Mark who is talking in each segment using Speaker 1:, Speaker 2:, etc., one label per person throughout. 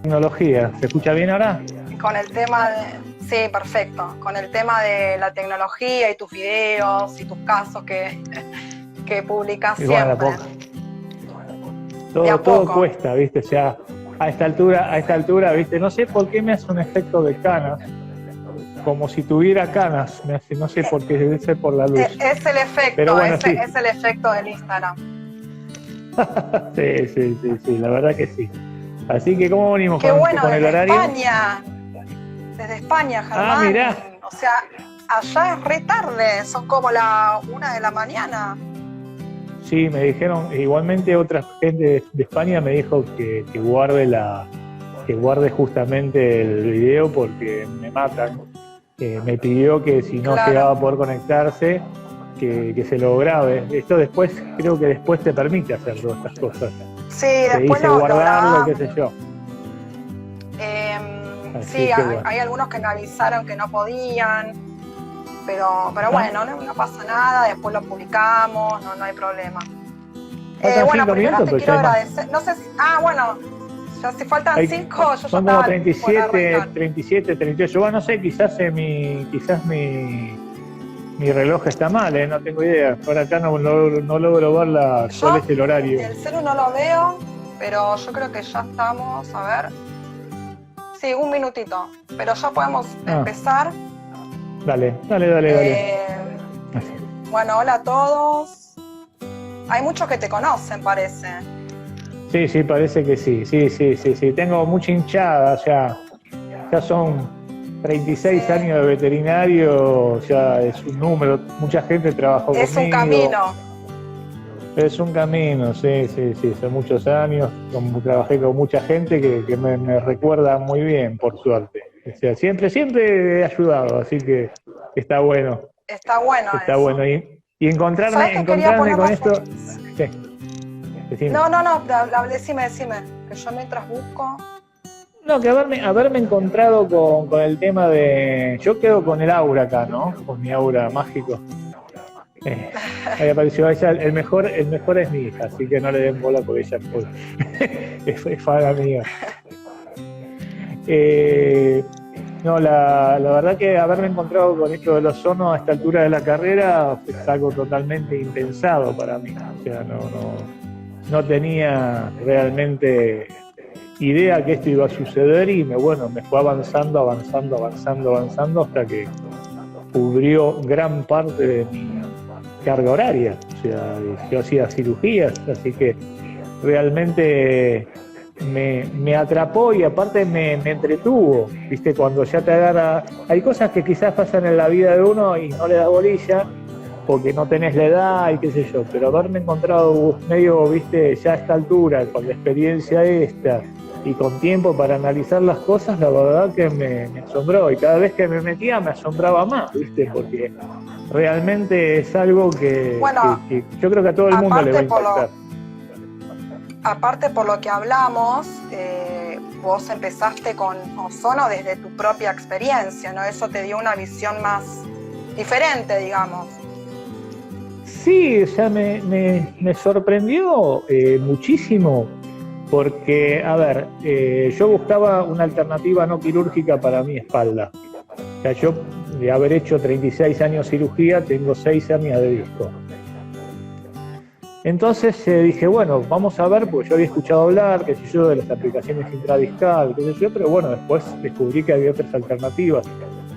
Speaker 1: tecnología. ¿Se escucha bien ahora?
Speaker 2: Con el tema de... Sí, perfecto. Con el tema de la tecnología y tus videos y tus casos que publicás
Speaker 1: Y bueno,
Speaker 2: siempre.
Speaker 1: todo cuesta, ¿viste? O sea, a esta altura, ¿viste? No sé por qué me hace un efecto de canas, como si tuviera canas, me hace, no sé por qué, debe ser por la luz.
Speaker 2: Es el efecto,
Speaker 1: pero bueno, sí.
Speaker 2: es el efecto del Instagram.
Speaker 1: Sí, la verdad que sí. Así que, ¿cómo venimos con el horario?
Speaker 2: España. Desde España, Germán.
Speaker 1: Ah, mirá.
Speaker 2: O sea, allá es re tarde, son como la 1 de la mañana.
Speaker 1: Sí, me dijeron, igualmente otra gente de España me dijo que guarde justamente el video porque me matan. Me pidió que si no llegaba a poder conectarse, que se lo grabe. Esto después, creo que después te permite hacer todas estas cosas.
Speaker 2: Sí,
Speaker 1: te
Speaker 2: después
Speaker 1: dice guardarlo, qué sé yo.
Speaker 2: Sí, hay algunos que me avisaron que no podían, pero bueno, no pasa nada, después lo publicamos, no hay problema. Bueno, primero te quiero agradecer. No sé si... bueno, ya si faltan 5, yo ya
Speaker 1: son como 37, 38. Bueno, no sé, quizás mi reloj está mal, no tengo idea. Por acá no logro ver cuál es el horario.
Speaker 2: El celu no lo veo, pero yo creo que ya estamos, a ver. Sí, 1 minutito, pero ya podemos empezar.
Speaker 1: Dale.
Speaker 2: Bueno, hola a todos. Hay muchos que te conocen, parece.
Speaker 1: Sí, parece que sí. Tengo mucha hinchada, ya son 36 años de veterinario, ya es un número, mucha gente trabajó conmigo.
Speaker 2: Es un camino.
Speaker 1: Es un camino, sí, son muchos años, trabajé con mucha gente que me recuerda muy bien, por suerte. O sea, siempre he ayudado, así que está bueno.
Speaker 2: Está bueno
Speaker 1: eso. Bueno, y encontrarme con esto... Sí.
Speaker 2: No, decime, que yo mientras busco...
Speaker 1: No, que haberme encontrado con el tema de... Yo quedo con el aura acá, ¿no? Con mi aura mágico. Ahí apareció ella, el mejor es mi hija, así que no le den bola por ella, es fada mía. No, la verdad que haberme encontrado con esto del ozono a esta altura de la carrera es algo totalmente impensado para mí. O sea, no tenía realmente idea que esto iba a suceder y me fue avanzando hasta que cubrió gran parte de mi carga horaria. O sea, yo hacía cirugías, así que realmente me atrapó y aparte me entretuvo. Viste, cuando ya te agarra, hay cosas que quizás pasan en la vida de uno y no le da bolilla porque no tenés la edad y qué sé yo, pero haberme encontrado medio, viste, ya a esta altura, con la experiencia esta y con tiempo para analizar las cosas, la verdad que me asombró, y cada vez que me metía me asombraba más, viste, porque realmente es algo que yo creo que a todo el mundo le va a impactar.
Speaker 2: Aparte, por lo que hablamos, vos empezaste con ozono desde tu propia experiencia, ¿no? Eso te dio una visión más diferente, digamos.
Speaker 1: Sí, o sea, me sorprendió muchísimo, porque, a ver, yo buscaba una alternativa no quirúrgica para mi espalda. O sea, yo, de haber hecho 36 años cirugía, tengo 6 hernias de disco. Entonces dije, bueno, vamos a ver, porque yo había escuchado hablar, qué sé yo, de las aplicaciones intradiscal, qué sé yo, pero bueno, después descubrí que había otras alternativas.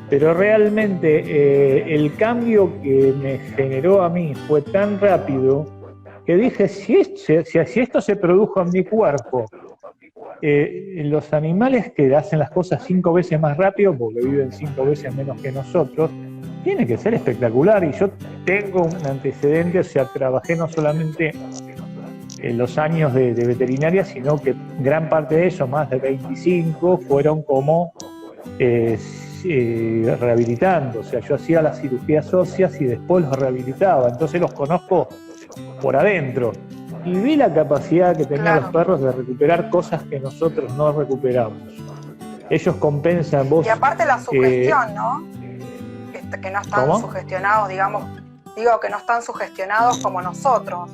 Speaker 1: Pero realmente el cambio que me generó a mí fue tan rápido que dije, si esto se produjo en mi cuerpo, los animales que hacen las cosas 5 veces más rápido, porque viven 5 veces menos que nosotros, tiene que ser espectacular. Y yo tengo un antecedente, o sea, trabajé no solamente en los años de veterinaria, sino que gran parte de ellos, más de 25, fueron como rehabilitando. O sea, yo hacía las cirugías óseas y después los rehabilitaba, entonces los conozco por adentro. Y vi la capacidad que tenían los perros de recuperar cosas que nosotros no recuperamos. Ellos compensan, vos...
Speaker 2: Y aparte la sugestión, ¿no? Que no están sugestionados, digamos, digo que no están sugestionados como nosotros.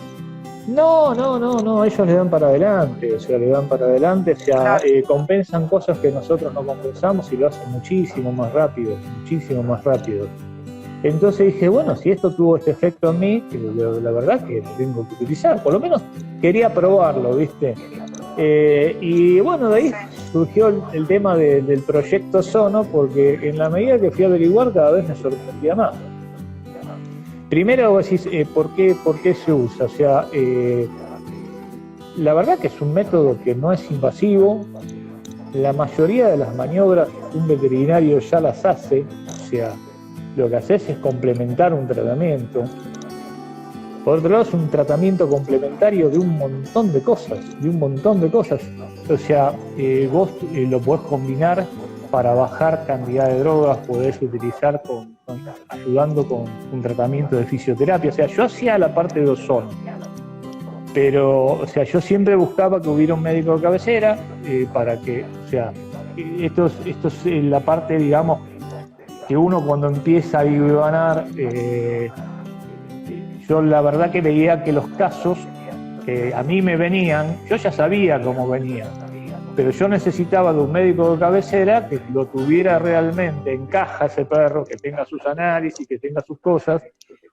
Speaker 1: No, ellos le dan para adelante, o sea,
Speaker 2: Claro.
Speaker 1: Compensan cosas que nosotros no compensamos y lo hacen muchísimo más rápido, muchísimo más rápido. Entonces dije, bueno, si esto tuvo este efecto en mí, que la verdad que lo tengo que utilizar, por lo menos quería probarlo, ¿viste? Y bueno, de ahí surgió el tema del proyecto Sono, porque en la medida que fui a averiguar cada vez me sorprendía más. Primero vos decís, ¿por qué se usa? O sea, la verdad que es un método que no es invasivo, la mayoría de las maniobras un veterinario ya las hace, o sea, lo que haces es complementar un tratamiento. Por otro lado, es un tratamiento complementario de un montón de cosas, O sea, vos lo podés combinar para bajar cantidad de drogas, podés utilizar ayudando con un tratamiento de fisioterapia. O sea, yo hacía la parte de ozono, pero, o sea, yo siempre buscaba que hubiera un médico de cabecera para que, o sea, esto es la parte, digamos, que uno cuando empieza a divagar, yo la verdad que veía que los casos que a mí me venían, yo ya sabía cómo venían, pero yo necesitaba de un médico de cabecera que lo tuviera realmente en caja ese perro, que tenga sus análisis, que tenga sus cosas,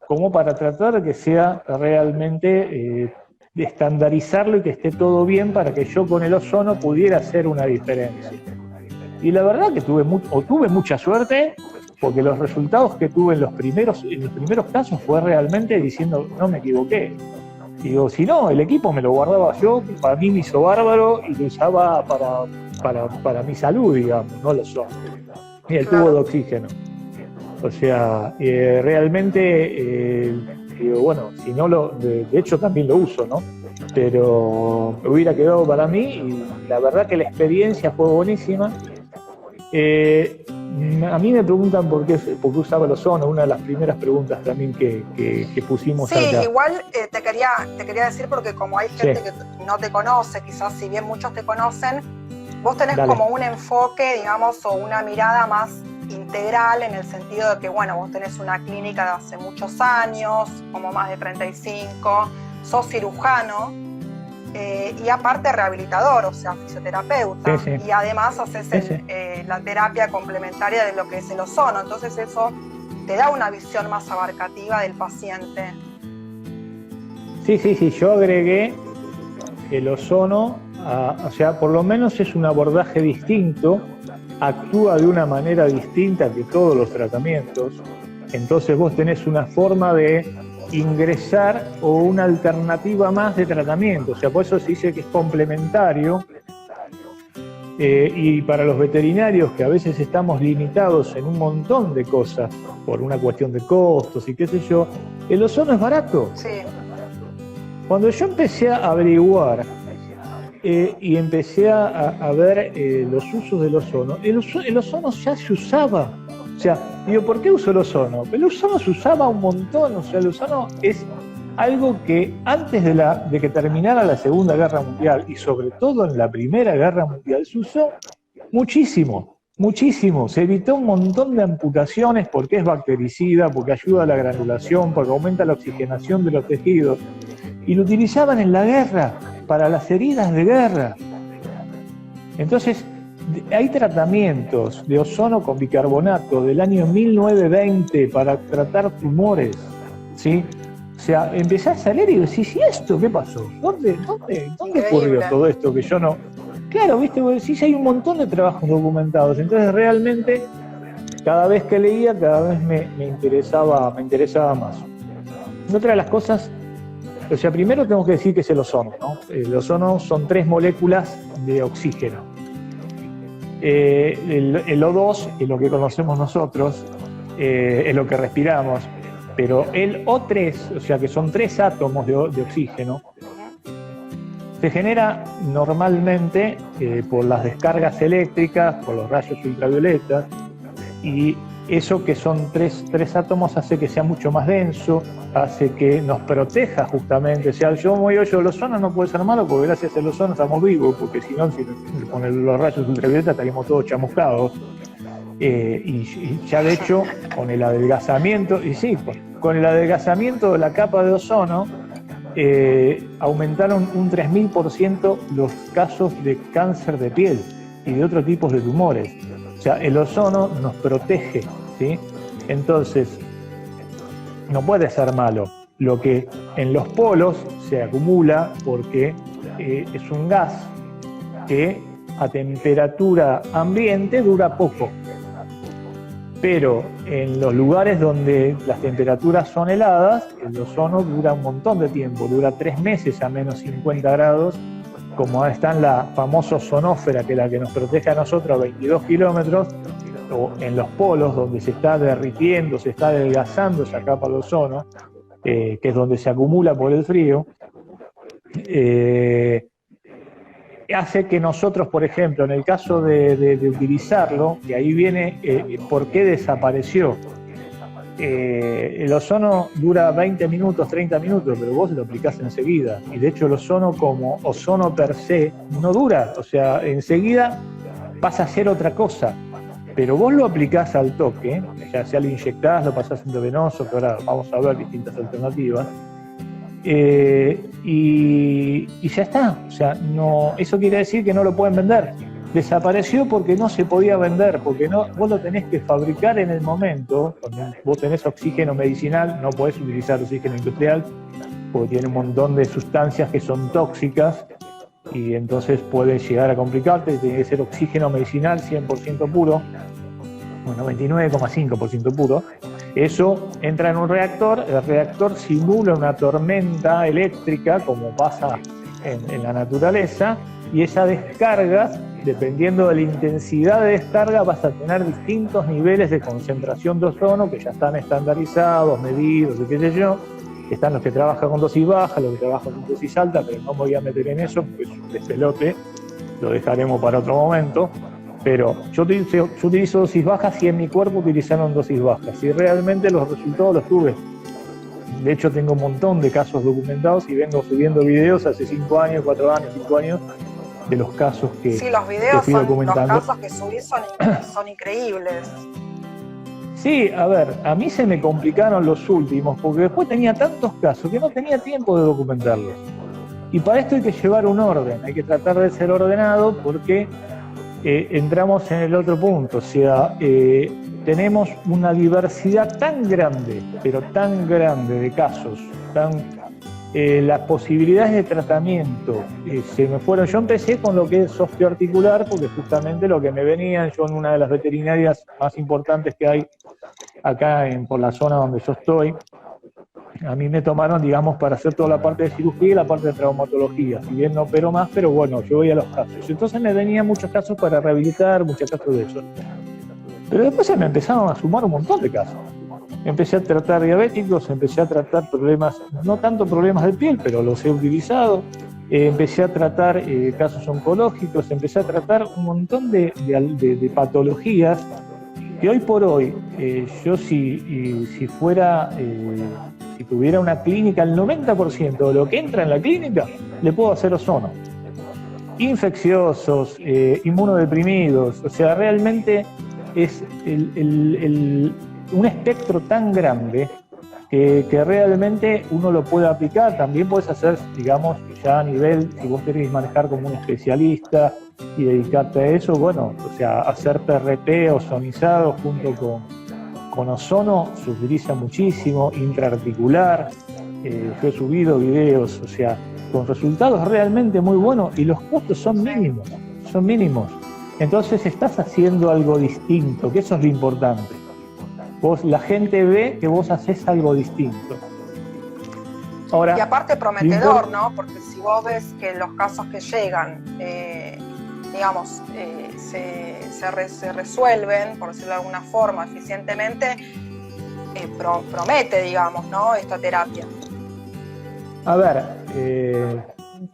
Speaker 1: como para tratar de que sea realmente de estandarizarlo y que esté todo bien para que yo con el ozono pudiera hacer una diferencia. Y la verdad que tuve mucha suerte, porque los resultados que tuve en los primeros casos fue realmente diciendo, no me equivoqué. Digo, si no, el equipo me lo guardaba yo, para mí me hizo bárbaro y lo usaba para mi salud, digamos, no lo son. Y el tubo de oxígeno. O sea, realmente, digo, bueno, si no de hecho también lo uso, ¿no? Pero me hubiera quedado para mí y la verdad que la experiencia fue buenísima. A mí me preguntan por qué usaba el ozono, una de las primeras preguntas también que pusimos acá.
Speaker 2: Sí, igual te quería decir, porque como hay gente que no te conoce, quizás si bien muchos te conocen, vos tenés como un enfoque, digamos, o una mirada más integral, en el sentido de que, bueno, vos tenés una clínica de hace muchos años, como más de 35, sos cirujano, y aparte rehabilitador, o sea, fisioterapeuta, y además haces la terapia complementaria de lo que es el ozono. Entonces eso te da una visión más abarcativa del paciente.
Speaker 1: Sí, yo agregué el ozono, o sea, por lo menos es un abordaje distinto, actúa de una manera distinta que todos los tratamientos, entonces vos tenés una forma de ingresar o una alternativa más de tratamiento, o sea, por eso se dice que es complementario, y para los veterinarios que a veces estamos limitados en un montón de cosas por una cuestión de costos y qué sé yo, el ozono es barato.
Speaker 2: Sí.
Speaker 1: Cuando yo empecé a averiguar y empecé a ver los usos del ozono, el ozono ya se usaba. O sea, digo, ¿por qué uso el ozono? El ozono se usaba un montón, o sea, el ozono es algo que antes de que terminara la Segunda Guerra Mundial y sobre todo en la Primera Guerra Mundial se usó muchísimo, se evitó un montón de amputaciones porque es bactericida, porque ayuda a la granulación, porque aumenta la oxigenación de los tejidos, y lo utilizaban en la guerra, para las heridas de guerra. Entonces, hay tratamientos de ozono con bicarbonato del año 1920 para tratar tumores, ¿sí? O sea, empezás a leer y decís, ¿y esto qué pasó? ¿Dónde ocurrió todo esto que yo no...? Claro, viste, vos decís, hay un montón de trabajos documentados, entonces realmente cada vez que leía, cada vez me interesaba más. Otra de las cosas, o sea, primero tengo que decir que es el ozono, ¿no? El ozono son 3 moléculas de oxígeno. El O2 es lo que conocemos nosotros, es lo que respiramos, pero el O3, o sea que son 3 átomos de oxígeno, se genera normalmente por las descargas eléctricas, por los rayos ultravioletas, y eso que son tres átomos hace que sea mucho más denso, hace que nos proteja justamente. O sea, el ozono no puede ser malo porque gracias al ozono estamos vivos, porque si no, con los rayos ultravioletas estaríamos todos chamuscados. Y ya de hecho, con el adelgazamiento, con el adelgazamiento de la capa de ozono, aumentaron un 3000% los casos de cáncer de piel y de otros tipos de tumores. O sea, el ozono nos protege, ¿sí? Entonces, no puede ser malo. Lo que en los polos se acumula porque es un gas que a temperatura ambiente dura poco. Pero en los lugares donde las temperaturas son heladas, el ozono dura un montón de tiempo, dura 3 meses a menos 50 grados, como está en la famosa ozonósfera, que es la que nos protege a nosotros a 22 kilómetros, o en los polos donde se está derritiendo, se está adelgazando esa capa de ozono, que es donde se acumula por el frío, hace que nosotros, por ejemplo, en el caso de utilizarlo, que ahí viene por qué desapareció. El ozono dura 20 minutos, 30 minutos, pero vos lo aplicás enseguida. Y de hecho el ozono como ozono per se no dura, o sea, enseguida pasa a ser otra cosa. Pero vos lo aplicás al toque, ya sea lo inyectás, lo pasás intravenoso, que ahora vamos a ver distintas alternativas. Y ya está, o sea, no, eso quiere decir que no lo pueden vender. Desapareció porque no se podía vender, porque no, vos lo tenés que fabricar en el momento. Cuando vos tenés oxígeno medicinal, no podés utilizar oxígeno industrial, porque tiene un montón de sustancias que son tóxicas y entonces puede llegar a complicarte. Tiene que ser oxígeno medicinal 100% puro, bueno, 99,5% puro. Eso entra en un reactor, el reactor simula una tormenta eléctrica, como pasa en la naturaleza, y esas descargas, dependiendo de la intensidad de descarga, vas a tener distintos niveles de concentración de ozono que ya están estandarizados, medidos, qué sé yo. Están los que trabajan con dosis baja, los que trabajan con dosis alta, pero no me voy a meter en eso porque es un despelote, lo dejaremos para otro momento. Pero yo utilizo dosis bajas y en mi cuerpo utilizaron dosis bajas y realmente los resultados los tuve. De hecho tengo un montón de casos documentados y vengo subiendo videos hace 5 años, 4 años, 5 años de los casos que
Speaker 2: sí, los videos
Speaker 1: que fui documentando.
Speaker 2: Los casos que subís son increíbles.
Speaker 1: Sí, a ver, a mí se me complicaron los últimos porque después tenía tantos casos que no tenía tiempo de documentarlos. Y para esto hay que llevar un orden, hay que tratar de ser ordenado porque entramos en el otro punto, o sea, tenemos una diversidad tan grande, pero tan grande de casos, las posibilidades de tratamiento se me fueron. Yo empecé con lo que es osteoarticular, porque justamente lo que me venían, yo en una de las veterinarias más importantes que hay acá por la zona donde yo estoy, a mí me tomaron, digamos, para hacer toda la parte de cirugía y la parte de traumatología. Si bien no opero más, pero bueno, yo voy a los casos. Entonces me venían muchos casos para rehabilitar, muchos casos de eso. Pero después se me empezaron a sumar un montón de casos. Empecé a tratar diabéticos, empecé a tratar problemas, no tanto problemas de piel, pero los he utilizado. Empecé a tratar casos oncológicos, empecé a tratar un montón de patologías que hoy por hoy, yo si fuera... si tuviera una clínica, el 90% de lo que entra en la clínica le puedo hacer ozono. Infecciosos, inmunodeprimidos, o sea, realmente es un espectro tan grande que realmente uno lo puede aplicar. También puedes hacer, digamos, ya a nivel, si vos querés manejar como un especialista y dedicarte a eso, bueno, o sea, hacer PRP ozonizado junto con ozono se utiliza muchísimo, intraarticular, yo he subido videos, o sea, con resultados realmente muy buenos y los costos son mínimos. Entonces estás haciendo algo distinto, que eso es lo importante. La gente ve que vos haces algo distinto. Ahora,
Speaker 2: y aparte prometedor, ¿no? Porque si vos ves que los casos que llegan, digamos, se resuelven, por decirlo de alguna forma, eficientemente, promete, digamos, ¿no? Esta terapia.
Speaker 1: A ver,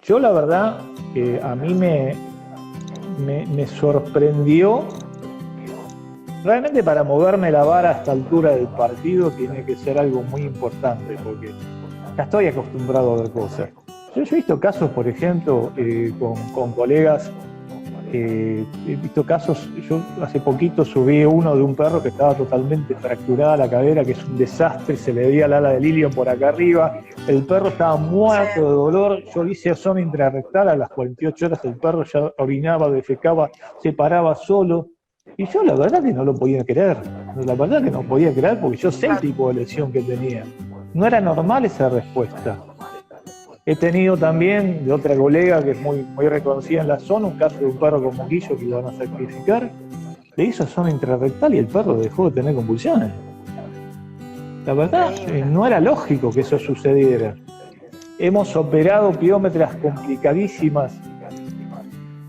Speaker 1: yo la verdad que a mí me sorprendió. Realmente para moverme la vara a esta altura del partido tiene que ser algo muy importante, porque ya estoy acostumbrado a ver cosas. Yo he visto casos, por ejemplo, con colegas He visto casos, yo hace poquito subí uno de un perro que estaba totalmente fracturada la cadera, que es un desastre, se le veía el ala de Lilium por acá arriba, el perro estaba muerto de dolor, yo le hice zona intrarrectal, a las 48 horas el perro ya orinaba, defecaba, se paraba solo, y yo la verdad que no lo podía creer, la verdad que no podía creer porque yo sé el tipo de lesión que tenía, no era normal esa respuesta. He tenido también de otra colega que es muy reconocida en la zona, un caso de un perro con moquillo que iban a sacrificar. Le hizo zona intrarrectal y el perro dejó de tener convulsiones. La verdad, no era lógico que eso sucediera. Hemos operado piómetras complicadísimas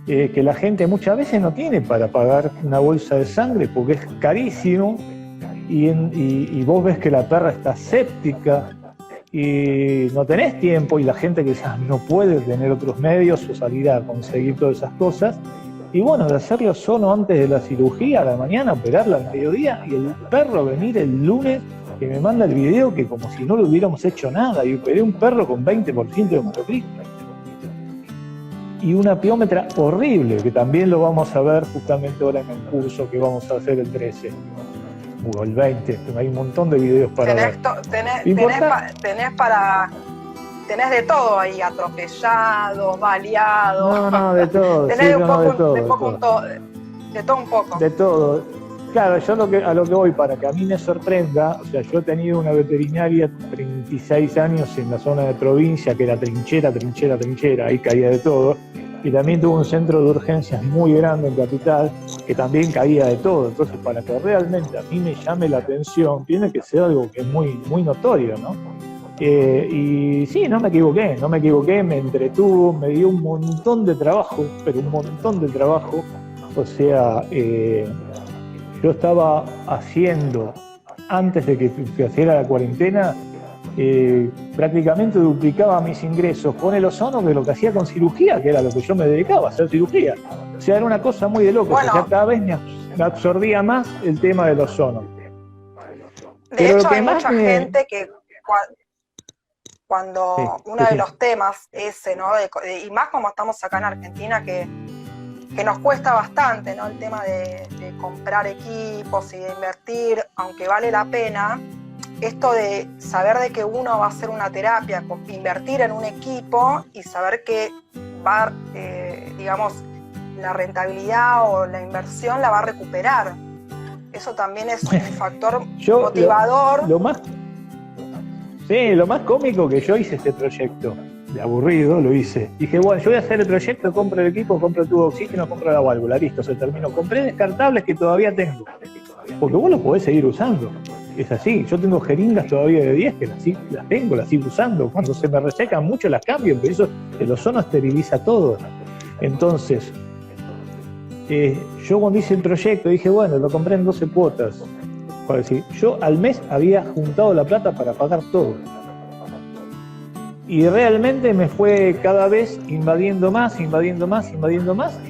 Speaker 1: que la gente muchas veces no tiene para pagar una bolsa de sangre porque es carísimo y vos ves que la perra está séptica y no tenés tiempo y la gente quizás no puede tener otros medios o salir a conseguir todas esas cosas y bueno, de hacerlo solo antes de la cirugía a la mañana, operarla al mediodía y el perro venir el lunes que me manda el video que como si no le hubiéramos hecho nada y operé un perro con 20% de hemoglobina y una piómetra horrible que también lo vamos a ver justamente ahora en el curso que vamos a hacer el 13 o el 20, hay un montón de videos para ver.
Speaker 2: Tenés de todo ahí, atropellado, baleado.
Speaker 1: No, de todo.
Speaker 2: Tenés
Speaker 1: sí,
Speaker 2: de todo un poco.
Speaker 1: De todo. Claro, yo a lo que voy, para que a mí me sorprenda, o sea, yo he tenido una veterinaria 36 años en la zona de provincia, que era trinchera, ahí caía de todo. Y también tuvo un centro de urgencias muy grande en Capital, que también caía de todo. Entonces, para que realmente a mí me llame la atención, tiene que ser algo que es muy notorio, ¿no? Y sí, no me equivoqué, me entretuvo, me dio un montón de trabajo, pero un montón de trabajo. O sea, yo estaba haciendo, antes de que se hiciera la cuarentena, prácticamente duplicaba mis ingresos con el ozono de lo que hacía con cirugía, que era lo que yo me dedicaba, a hacer cirugía. O sea, era una cosa muy de loco, bueno, o sea, cada vez me absorbía más el tema del ozono.
Speaker 2: De hecho, hay mucha gente que cuando uno de los temas ese, ¿no? Y más como estamos acá en Argentina, que nos cuesta bastante, ¿no? El tema de comprar equipos y de invertir, aunque vale la pena, esto de saber de que uno va a hacer una terapia, invertir en un equipo y saber que va, digamos, la rentabilidad o la inversión la va a recuperar. Eso también es un factor motivador.
Speaker 1: Lo más cómico que yo hice este proyecto, de aburrido, lo hice. Dije, bueno, yo voy a hacer el proyecto, compro el equipo, compro el tubo de oxígeno, compro la válvula, listo, se terminó. Compré descartables que todavía tengo, porque vos los podés seguir usando. Es así, yo tengo jeringas todavía de 10 que las sigo usando. Cuando se me resecan mucho las cambio, pero eso el ozono esteriliza todo. Entonces, yo cuando hice el proyecto dije, bueno, lo compré en 12 cuotas. Para decir, yo al mes había juntado la plata para pagar todo. Y realmente me fue cada vez invadiendo más, y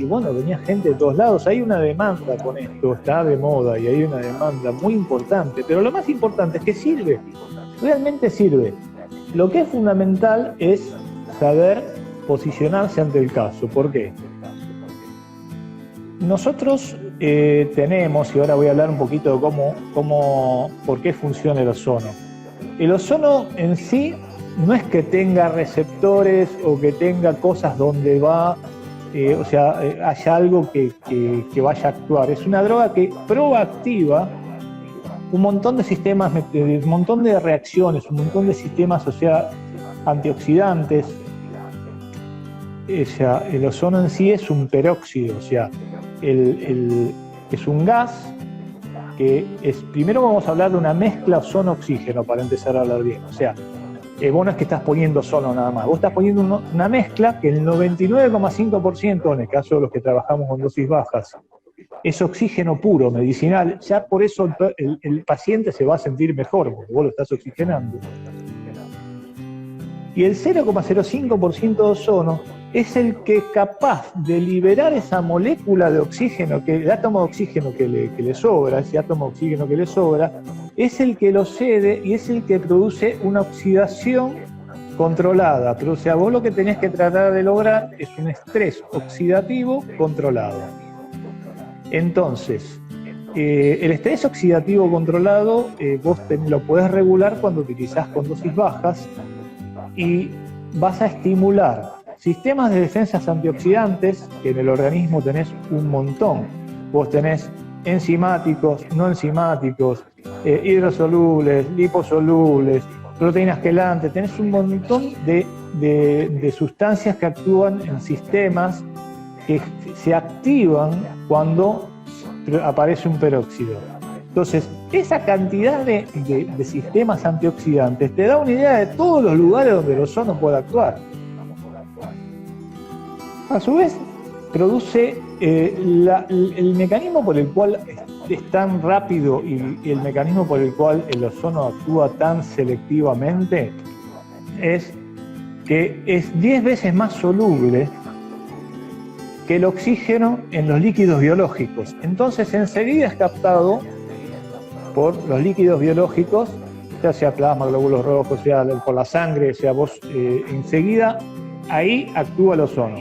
Speaker 1: bueno, venía gente de todos lados. Hay una demanda con esto, está de moda y hay una demanda muy importante, pero lo más importante es que sirve, realmente sirve. Lo que es fundamental es saber posicionarse ante el caso. ¿Por qué? Nosotros tenemos, y ahora voy a hablar un poquito de por qué funciona el ozono. El ozono en sí no es que tenga receptores o que tenga cosas donde va, haya algo que vaya a actuar. Es una droga que proactiva un montón de sistemas, un montón de reacciones, un montón de sistemas, antioxidantes. El ozono en sí es un peróxido, es un gas que es. Primero vamos a hablar de una mezcla ozono-oxígeno para empezar a hablar bien. Vos no es que estás poniendo ozono nada más, vos estás poniendo una mezcla que el 99,5%, en el caso de los que trabajamos con dosis bajas, es oxígeno puro, medicinal. Ya por eso el paciente se va a sentir mejor, porque vos lo estás oxigenando. Y el 0,05% de ozono es el que es capaz de liberar esa molécula de oxígeno, el átomo de oxígeno que le sobra, ese átomo de oxígeno que le sobra, es el que lo cede y es el que produce una oxidación controlada. Pero, o sea, vos lo que tenés que tratar de lograr es un estrés oxidativo controlado. Entonces, el estrés oxidativo controlado vos lo podés regular cuando utilizás con dosis bajas y vas a estimular sistemas de defensas antioxidantes, que en el organismo tenés un montón. Vos tenés enzimáticos, no enzimáticos, hidrosolubles, liposolubles, proteínas quelantes, tenés un montón de sustancias que actúan en sistemas que se activan cuando aparece un peróxido. Entonces, esa cantidad de sistemas antioxidantes te da una idea de todos los lugares donde el ozono puede actuar. A su vez, produce el mecanismo por el cual es tan rápido y el mecanismo por el cual el ozono actúa tan selectivamente es que es 10 veces más soluble que el oxígeno en los líquidos biológicos. Entonces enseguida es captado por los líquidos biológicos, ya sea plasma, glóbulos rojos, sea por la sangre, sea vos, enseguida ahí actúa el ozono.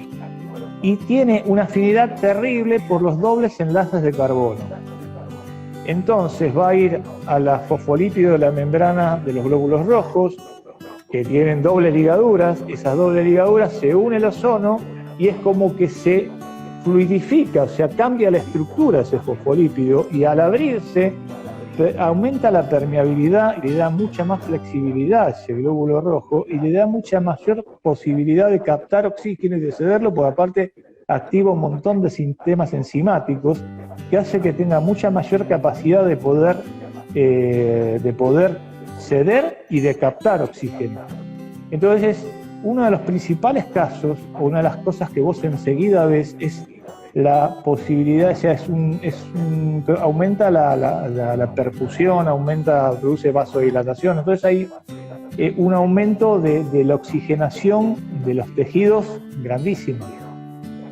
Speaker 1: Y tiene una afinidad terrible por los dobles enlaces de carbono. Entonces va a ir a la fosfolípido de la membrana de los glóbulos rojos, que tienen dobles ligaduras. Esas dobles ligaduras se une el ozono y es como que se fluidifica, o sea, cambia la estructura de ese fosfolípido y al abrirse aumenta la permeabilidad y le da mucha más flexibilidad a ese glóbulo rojo y le da mucha mayor posibilidad de captar oxígeno y de cederlo, porque aparte activa un montón de sistemas enzimáticos que hace que tenga mucha mayor capacidad de poder ceder y de captar oxígeno. Entonces, uno de los principales casos, o una de las cosas que vos enseguida ves, es la posibilidad, o sea, aumenta la perfusión, produce vasodilatación. Entonces hay un aumento de la oxigenación de los tejidos grandísimo.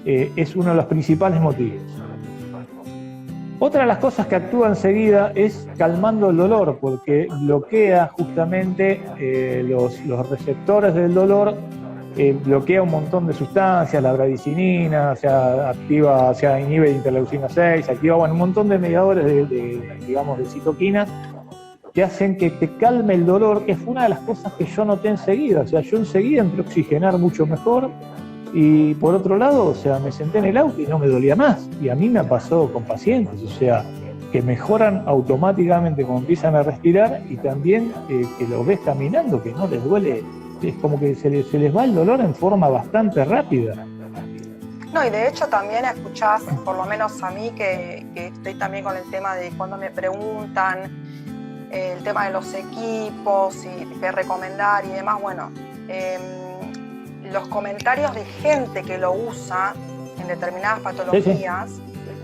Speaker 1: Es uno de los principales motivos. Otra de las cosas que actúa enseguida es calmando el dolor, porque bloquea justamente los receptores del dolor, bloquea un montón de sustancias, la bradicinina, inhibe interleucina 6, activa un montón de mediadores de citoquinas que hacen que te calme el dolor, que fue una de las cosas que yo noté enseguida. O sea, yo enseguida entré a oxigenar mucho mejor. Y por otro lado, o sea, me senté en el auto y no me dolía más. Y a mí me ha pasado con pacientes, o sea, que mejoran automáticamente cuando empiezan a respirar y también que lo ves caminando, que no les duele, es como que se les va el dolor en forma bastante rápida.
Speaker 2: No, y de hecho también escuchás, por lo menos a mí, que estoy también con el tema de cuando me preguntan el tema de los equipos y qué recomendar y demás, bueno, los comentarios de gente que lo usa en determinadas patologías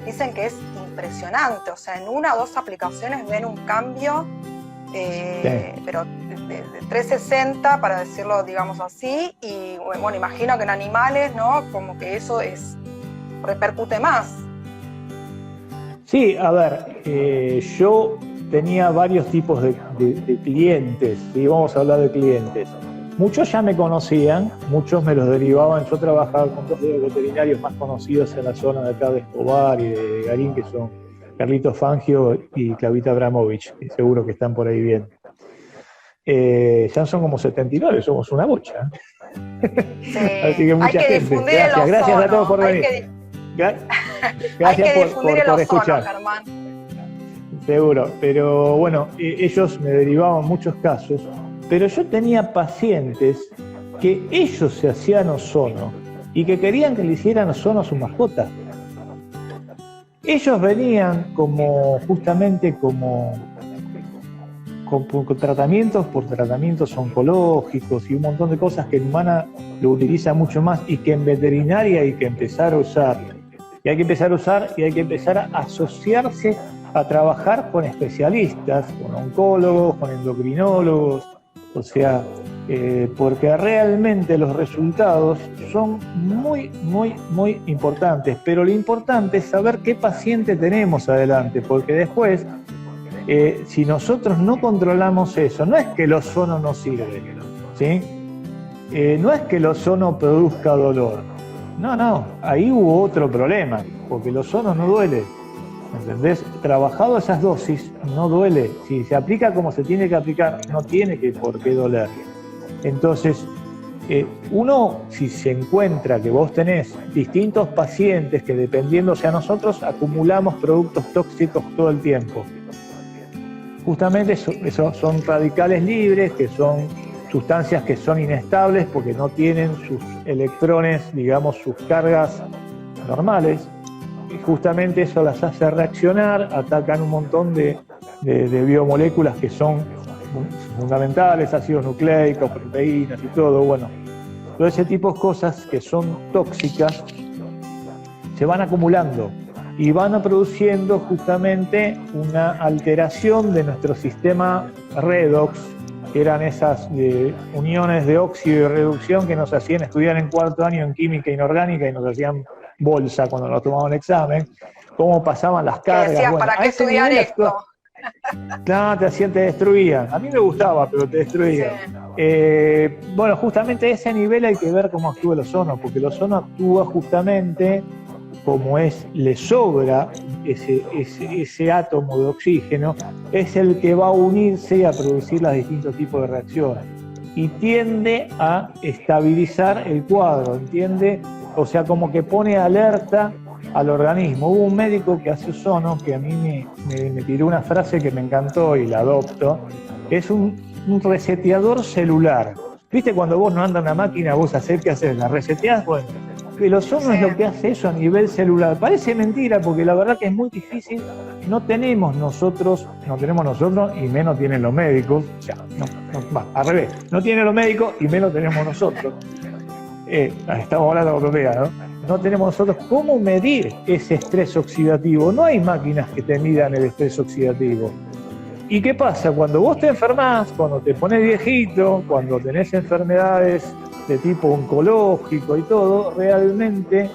Speaker 2: dicen que es impresionante, o sea, en 1 o 2 aplicaciones ven un cambio, pero de 360, para decirlo, digamos así, y bueno, imagino que en animales, ¿no? Como que eso repercute más.
Speaker 1: Sí, a ver, yo tenía varios tipos de clientes, y vamos a hablar de clientes. Muchos ya me conocían, muchos me los derivaban. Yo trabajaba con 2 veterinarios más conocidos en la zona de acá de Escobar y de Garín, que son Carlitos Fangio y Clavita Abramovich, que seguro que están por ahí bien. Ya son como 79, somos una bocha.
Speaker 2: Sí.
Speaker 1: Así que mucha gente. Gracias a todos por venir. Gracias por escuchar. Germán. Seguro, pero bueno, ellos me derivaban muchos casos. Pero yo tenía pacientes que ellos se hacían ozono y que querían que le hicieran ozono a su mascota. Ellos venían justamente con tratamientos oncológicos y un montón de cosas que en humana lo utiliza mucho más y que en veterinaria hay que empezar a usar. Y hay que empezar a usar y hay que empezar a asociarse a trabajar con especialistas, con oncólogos, con endocrinólogos. O sea, porque realmente los resultados son muy, muy, muy importantes. Pero lo importante es saber qué paciente tenemos adelante, porque después, si nosotros no controlamos eso, no es que el ozono no sirve, ¿sí? no es que el ozono produzca dolor. No, ahí hubo otro problema, porque el ozono no duele. ¿Entendés? Trabajado esas dosis, no duele. Si se aplica como se tiene que aplicar, no tiene por qué doler. Entonces, uno, si se encuentra que vos tenés distintos pacientes que dependiendo, o sea, nosotros acumulamos productos tóxicos todo el tiempo. Justamente eso son radicales libres, que son sustancias que son inestables porque no tienen sus electrones, digamos, sus cargas normales. Y justamente eso las hace reaccionar, atacan un montón de biomoléculas que son fundamentales, ácidos nucleicos, proteínas y todo. Bueno, todo ese tipo de cosas que son tóxicas se van acumulando y van produciendo justamente una alteración de nuestro sistema redox, que eran esas uniones de óxido y reducción que nos hacían estudiar en cuarto año en química inorgánica y nos hacían bolsa cuando nos tomaban el examen, cómo pasaban las cargas.
Speaker 2: Decían, bueno, ¿para qué estudiar esto?
Speaker 1: Claro, te destruían. A mí me gustaba, pero te destruían. Sí. Bueno, justamente a ese nivel hay que ver cómo actúa el ozono, porque el ozono actúa justamente como le sobra ese átomo de oxígeno, es el que va a unirse y a producir los distintos tipos de reacciones. Y tiende a estabilizar el cuadro, o sea, como que pone alerta al organismo. Hubo un médico que hace ozono que a mí me tiró una frase que me encantó y la adopto. Es un reseteador celular. ¿Viste cuando vos no anda una máquina, vos ¿qué haces? ¿La reseteás? Bueno, el ozono es lo que hace eso a nivel celular. Parece mentira porque la verdad que es muy difícil. No tenemos nosotros y menos tienen los médicos. O sea, al revés. No tienen los médicos y menos tenemos nosotros. Estamos hablando europea, ¿no? No tenemos nosotros cómo medir ese estrés oxidativo. No hay máquinas que te midan el estrés oxidativo. ¿Y qué pasa? Cuando vos te enfermás, cuando te pones viejito, cuando tenés enfermedades de tipo oncológico y todo, realmente,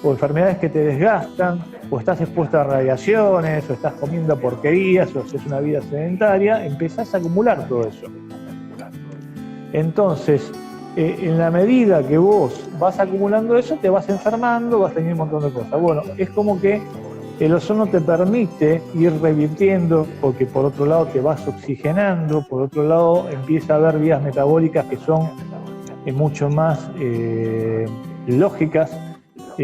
Speaker 1: o enfermedades que te desgastan, o estás expuesto a radiaciones, o estás comiendo porquerías, o haces una vida sedentaria, empezás a acumular todo eso. Entonces, en la medida que vos vas acumulando eso, te vas enfermando, vas teniendo un montón de cosas. Bueno, es como que el ozono te permite ir revirtiendo, porque por otro lado te vas oxigenando, por otro lado empieza a haber vías metabólicas que son mucho más lógicas.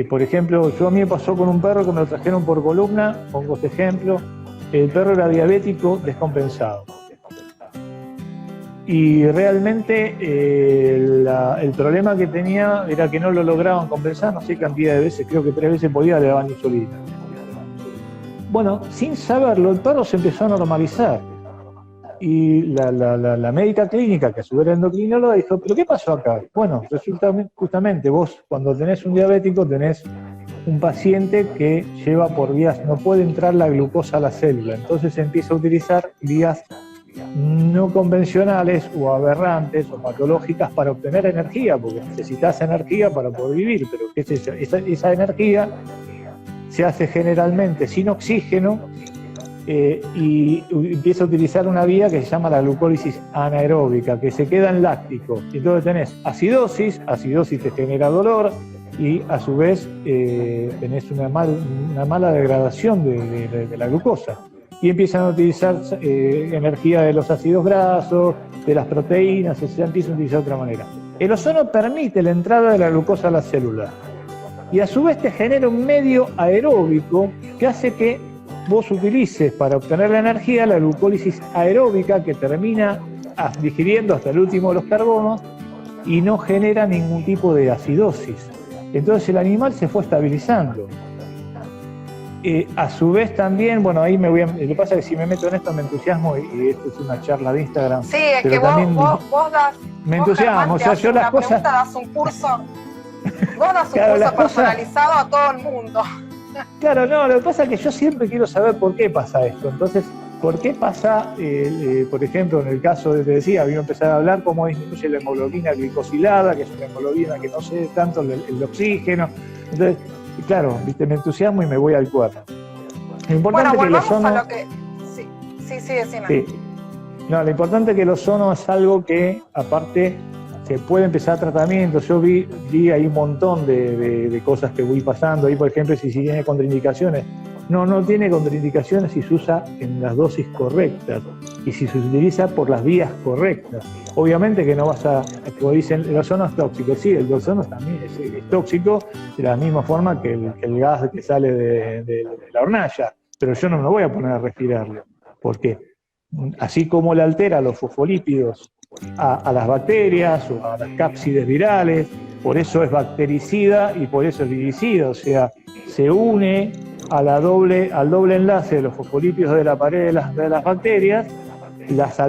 Speaker 1: Por ejemplo, a mí me pasó con un perro que me lo trajeron por columna, pongo este ejemplo, el perro era diabético descompensado. Y realmente el problema que tenía era que no lo lograban compensar, no sé cantidad de veces, creo que 3 veces por día le daban insulina. Bueno, sin saberlo, el perro se empezó a normalizar. Y la médica clínica, que a su vez era endocrinóloga, dijo, ¿pero qué pasó acá? Bueno, resulta justamente vos cuando tenés un diabético tenés un paciente que lleva por vías, no puede entrar la glucosa a la célula, entonces empieza a utilizar vías no convencionales o aberrantes o patológicas para obtener energía, porque necesitas energía para poder vivir, pero ¿qué es eso? Esa energía se hace generalmente sin oxígeno y empieza a utilizar una vía que se llama la glucólisis anaeróbica, que se queda en láctico. Entonces tenés acidosis te genera dolor y a su vez tenés una mala degradación de la glucosa. Y empiezan a utilizar energía de los ácidos grasos, de las proteínas, se empieza a utilizar de otra manera. El ozono permite la entrada de la glucosa a la célula y a su vez te genera un medio aeróbico que hace que vos utilices para obtener la energía la glucólisis aeróbica que termina digiriendo hasta el último de los carbonos y no genera ningún tipo de acidosis. Entonces el animal se fue estabilizando. A su vez también, bueno, ahí lo que pasa es que si me meto en esto me entusiasmo y esto es una charla de Instagram.
Speaker 2: Sí, es que vos das...
Speaker 1: Me entusiasmo, o sea, yo las cosas...
Speaker 2: das un curso, vos das un curso personalizado a todo el mundo.
Speaker 1: Claro, no, lo que pasa es que yo siempre quiero saber por qué pasa esto. Entonces, ¿por qué pasa, por ejemplo, en el caso de, te decía, había empezado a hablar cómo disminuye la hemoglobina glicosilada, que es una hemoglobina que no sé tanto el oxígeno? Entonces, claro, viste, me entusiasmo y me voy al cuerpo. Lo importante
Speaker 2: bueno,
Speaker 1: que el ozono...
Speaker 2: a lo que... Sí, decime.
Speaker 1: Sí. No, lo importante es que el ozono es algo que, aparte, se puede empezar tratamiento. Yo vi ahí un montón de cosas que voy pasando. Ahí, por ejemplo, si tiene contraindicaciones. No tiene contraindicaciones si se usa en las dosis correctas y si se utiliza por las vías correctas. Obviamente que no vas a, como dicen, el ozono es tóxico. Sí, el ozono también es tóxico de la misma forma que el gas que sale de la hornalla, pero yo no me voy a poner a respirarlo, porque así como le altera los fosfolípidos a las bacterias o a las cápsides virales, por eso es bactericida y por eso es viricida, o sea, se une al doble enlace de los fosfolípidos de la pared de las bacterias, les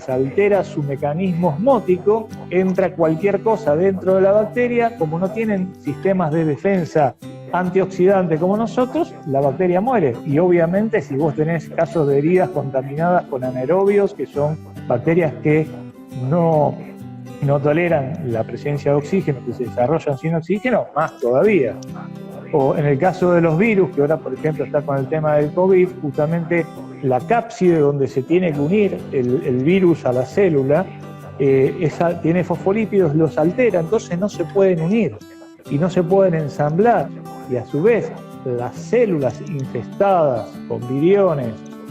Speaker 1: altera su mecanismo osmótico, entra cualquier cosa dentro de la bacteria, como no tienen sistemas de defensa antioxidante como nosotros, la bacteria muere. Y obviamente si vos tenés casos de heridas contaminadas con anaerobios, que son bacterias que no toleran la presencia de oxígeno, que se desarrollan sin oxígeno, más todavía. O en el caso de los virus, que ahora por ejemplo está con el tema del COVID, justamente la cápside donde se tiene que unir el virus a la célula, esa tiene fosfolípidos, los altera, entonces no se pueden unir y no se pueden ensamblar. Y a su vez, las células infestadas con viriones,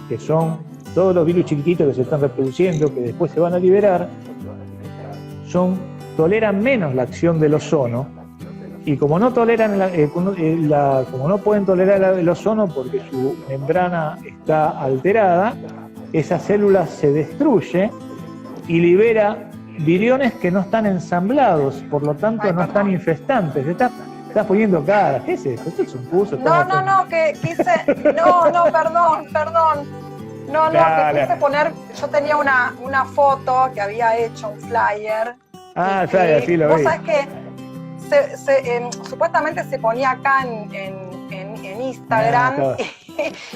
Speaker 1: que son todos los virus chiquititos que se están reproduciendo, que después se van a liberar, toleran menos la acción del ozono. Y como no toleran como no pueden tolerar el ozono porque su membrana está alterada, esa célula se destruye y libera viriones que no están ensamblados, por lo tanto no están infestantes. Estás poniendo cara. ¿Qué es esto? ¿Esto es un curso?
Speaker 2: No, que quise... No, perdón. No, que quise poner... Yo tenía una foto que había hecho, un flyer.
Speaker 1: Ah, flyer, sí lo vi.
Speaker 2: Vos sabés que supuestamente se ponía acá en Instagram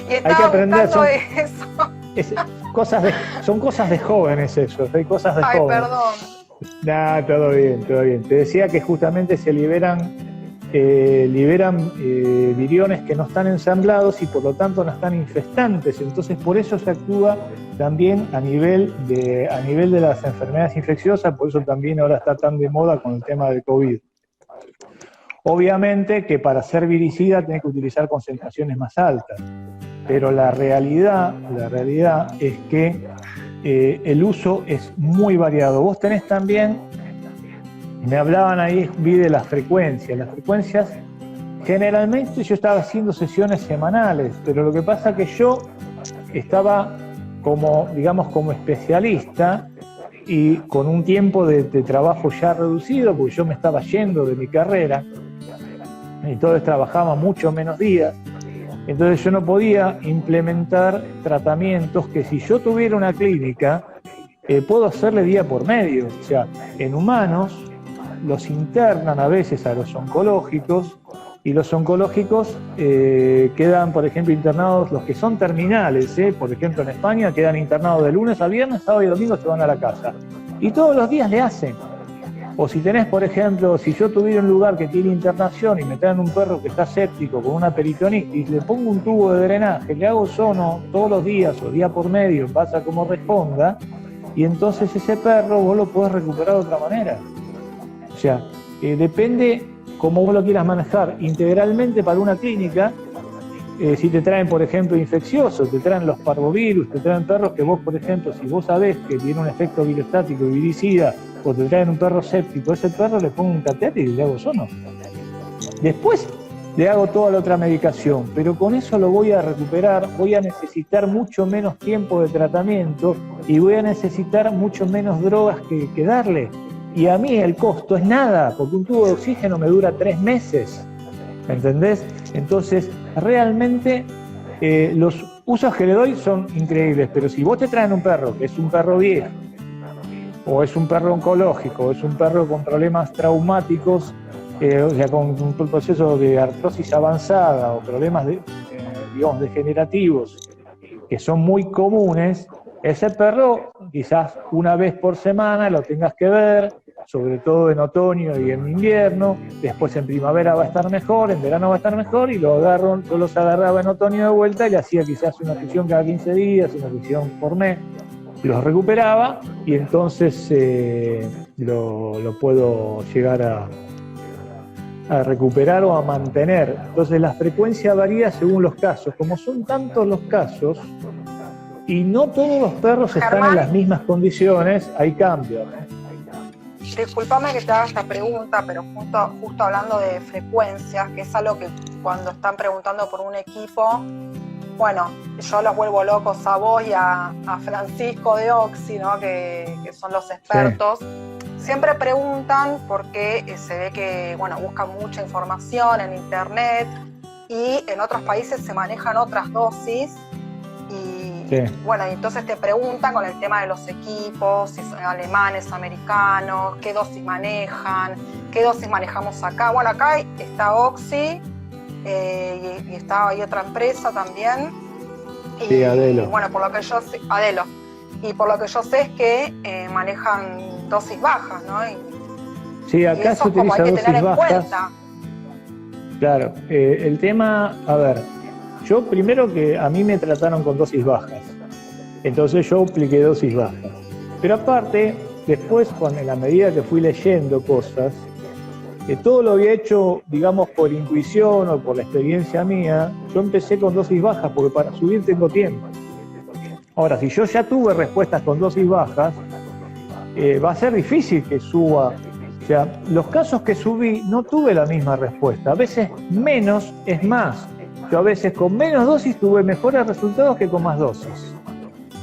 Speaker 2: y estaba buscando eso.
Speaker 1: Son cosas de jóvenes eso, hay cosas de jóvenes.
Speaker 2: Ay, perdón.
Speaker 1: Todo bien. Te decía que justamente se liberan viriones que no están ensamblados y por lo tanto no están infestantes, entonces por eso se actúa también a nivel de las enfermedades infecciosas, por eso también ahora está tan de moda con el tema del COVID. Obviamente que para ser viricida tenés que utilizar concentraciones más altas, pero la realidad es que el uso es muy variado. Vos tenés también, me hablaban ahí, vi de las frecuencias. Las frecuencias, generalmente yo estaba haciendo sesiones semanales, pero lo que pasa es que yo estaba como especialista y con un tiempo de trabajo ya reducido, porque yo me estaba yendo de mi carrera, y entonces trabajaba mucho menos días, entonces yo no podía implementar tratamientos que si yo tuviera una clínica, puedo hacerle día por medio. O sea, en humanos los internan a veces a los oncológicos, y los oncológicos quedan, por ejemplo, internados, los que son terminales, por ejemplo en España, quedan internados de lunes a viernes, sábado y domingo se van a la casa. Y todos los días le hacen. O si tenés, por ejemplo, si yo tuviera un lugar que tiene internación y me traen un perro que está séptico con una peritonitis, le pongo un tubo de drenaje, le hago ozono todos los días o día por medio, pasa como responda, y entonces ese perro vos lo podés recuperar de otra manera. O sea, depende cómo vos lo quieras manejar. Integralmente para una clínica, si te traen, por ejemplo, infecciosos, te traen los parvovirus, te traen perros que vos, por ejemplo, si vos sabés que tiene un efecto virostático y viricida, o te traen un perro séptico, ese perro le pongo un catéter y le hago ozono. Después le hago toda la otra medicación, pero con eso lo voy a recuperar, voy a necesitar mucho menos tiempo de tratamiento y voy a necesitar mucho menos drogas que darle. Y a mí el costo es nada, porque un tubo de oxígeno me dura 3 meses, ¿entendés? Entonces, realmente los usos que le doy son increíbles, pero si vos te traen un perro que es un perro viejo, o es un perro oncológico, o es un perro con problemas traumáticos, o sea, con un proceso de artrosis avanzada, o problemas degenerativos, que son muy comunes, ese perro quizás una vez por semana lo tengas que ver, sobre todo en otoño y en invierno, después en primavera va a estar mejor, en verano va a estar mejor, y yo los agarraba en otoño de vuelta y le hacía quizás una sesión cada 15 días, una sesión por mes. los recuperaba y entonces lo puedo llegar a recuperar o a mantener. Entonces la frecuencia varía según los casos. Como son tantos los casos y no todos los perros están en las mismas condiciones, hay cambios.
Speaker 2: Disculpame que te haga esta pregunta, pero justo hablando de frecuencias, que es algo que cuando están preguntando por un equipo, bueno, yo los vuelvo locos a vos y a Francisco de Oxy, ¿no? que son los expertos. Sí. Siempre preguntan porque se ve que, bueno, buscan mucha información en internet y en otros países se manejan otras dosis y, sí. Bueno, y entonces te preguntan con el tema de los equipos, si son alemanes, americanos, qué dosis manejan, qué dosis manejamos acá. Bueno, acá está Oxy, y hay otra empresa también.
Speaker 1: Sí, Adelo.
Speaker 2: Y bueno, por lo que yo sé, Adelo. Y por lo que yo sé es que manejan dosis bajas, ¿no?
Speaker 1: Sí, acá se utiliza dosis bajas. Claro, el tema, a ver, yo primero que a mí me trataron con dosis bajas, entonces yo apliqué dosis bajas. Pero aparte, después, en la medida que fui leyendo cosas, todo lo había hecho, digamos, por intuición o por la experiencia mía. Yo empecé con dosis bajas porque para subir tengo tiempo. Ahora, si yo ya tuve respuestas con dosis bajas, va a ser difícil que suba. O sea, los casos que subí no tuve la misma respuesta. A veces menos es más. Yo a veces con menos dosis tuve mejores resultados que con más dosis.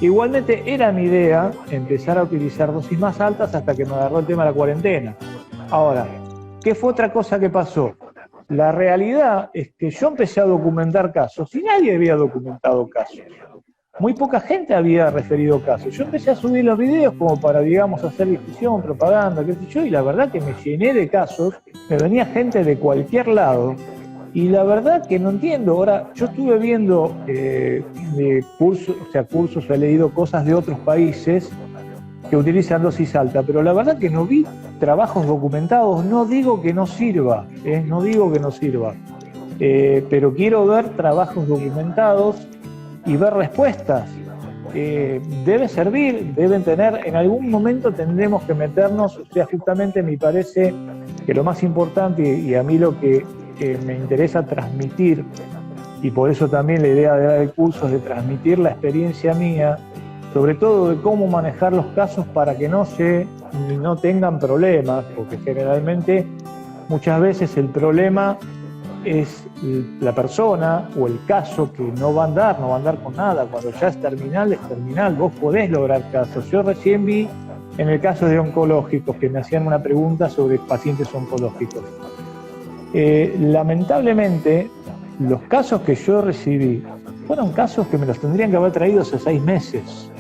Speaker 1: Igualmente era mi idea empezar a utilizar dosis más altas hasta que me agarró el tema de la cuarentena. Ahora, ¿qué fue otra cosa que pasó? La realidad es que yo empecé a documentar casos y nadie había documentado casos. Muy poca gente había referido casos. Yo empecé a subir los videos como para, digamos, hacer difusión, propaganda, qué sé yo, y la verdad que me llené de casos, me venía gente de cualquier lado, y la verdad que no entiendo. Ahora, yo estuve viendo cursos, he leído cosas de otros países que utilizan dosis alta, pero la verdad que no vi trabajos documentados. No digo que no sirva, no digo que no sirva, pero quiero ver trabajos documentados y ver respuestas. Debe servir, deben tener, en algún momento tendremos que meternos, o sea, justamente me parece que lo más importante y a mí lo que me interesa transmitir, y por eso también la idea de dar el curso es de transmitir la experiencia mía, sobre todo de cómo manejar los casos para que no tengan problemas, porque generalmente muchas veces el problema es la persona o el caso que no va a andar con nada. Cuando ya es terminal, vos podés lograr casos. Yo recién vi en el caso de oncológicos que me hacían una pregunta sobre pacientes oncológicos. Lamentablemente, los casos que yo recibí fueron casos que me los tendrían que haber traído hace 6 meses.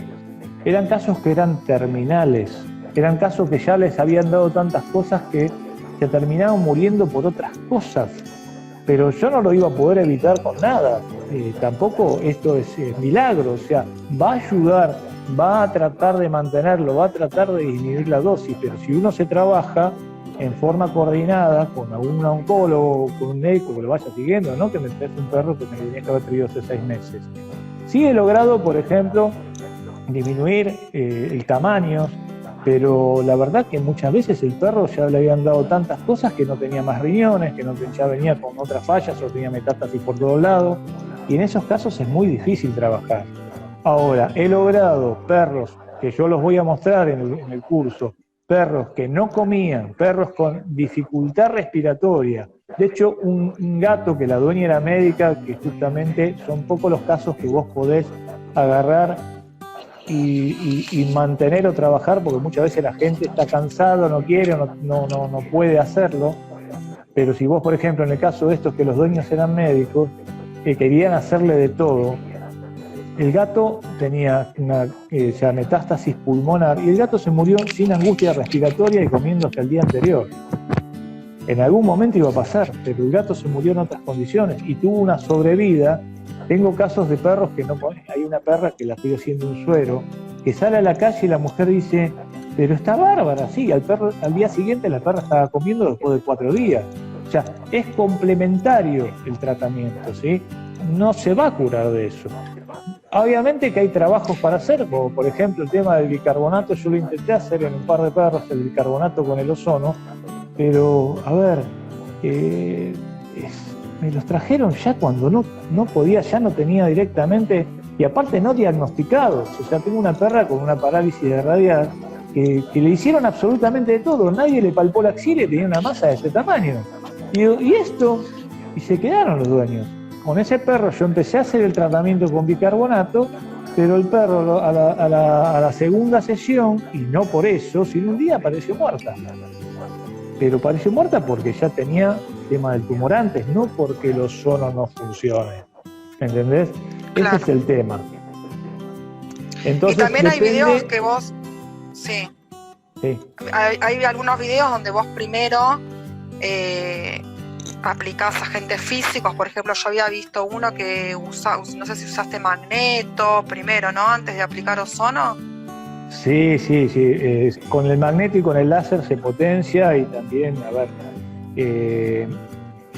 Speaker 1: Eran casos que eran terminales, eran casos que ya les habían dado tantas cosas que se terminaron muriendo por otras cosas. Pero yo no lo iba a poder evitar con nada. Tampoco esto es milagro, o sea, va a ayudar, va a tratar de mantenerlo, va a tratar de disminuir la dosis, pero si uno se trabaja en forma coordinada con algún oncólogo, con un médico que lo vaya siguiendo, no que me traes un perro que me tenía que haber traído hace 6 meses. Sí he logrado, por ejemplo, disminuir el tamaño, pero la verdad que muchas veces el perro ya le habían dado tantas cosas que no tenía más riñones, que ya venía con otras fallas o tenía metástasis por todos lados, y en esos casos es muy difícil trabajar. Ahora, he logrado perros, que yo los voy a mostrar en el curso, perros que no comían, perros con dificultad respiratoria. De hecho, un gato que la dueña era médica, que justamente son pocos los casos que vos podés agarrar y mantener o trabajar, porque muchas veces la gente está cansada, no quiere, no puede hacerlo. Pero si vos, por ejemplo, en el caso de estos que los dueños eran médicos, que querían hacerle de todo, el gato tenía una metástasis pulmonar y el gato se murió sin angustia respiratoria y comiendo hasta el día anterior. En algún momento iba a pasar, pero el gato se murió en otras condiciones y tuvo una sobrevida. Tengo casos de perros que no ponen. Hay una perra que la estoy haciendo un suero, que sale a la calle y la mujer dice, pero está bárbara, sí, al día siguiente la perra estaba comiendo después de 4 días. O sea, es complementario el tratamiento, ¿sí? No se va a curar de eso. obviamente que hay trabajos para hacer, como por ejemplo el tema del bicarbonato, yo lo intenté hacer en un par de perros, el bicarbonato con el ozono, pero a ver, me los trajeron ya cuando no podía, ya no tenía directamente, y aparte no diagnosticados. O sea, tengo una perra con una parálisis de radial que le hicieron absolutamente de todo, nadie le palpó la axila y tenía una masa de ese tamaño. Y se quedaron los dueños. Con ese perro yo empecé a hacer el tratamiento con bicarbonato, pero el perro a la segunda sesión, y no por eso, sino un día apareció muerta. Pero pareció muerta porque ya tenía tema del tumor antes, no porque el ozono no funcione. ¿Entendés?
Speaker 2: Claro.
Speaker 1: Ese es el tema. Entonces,
Speaker 2: y también hay videos que vos... Sí. Hay algunos videos donde vos primero aplicás agentes físicos. Por ejemplo, yo había visto uno que no sé si usaste magneto primero, ¿no? Antes de aplicar ozono.
Speaker 1: Sí. Con el magneto y con el láser se potencia, y también, a ver,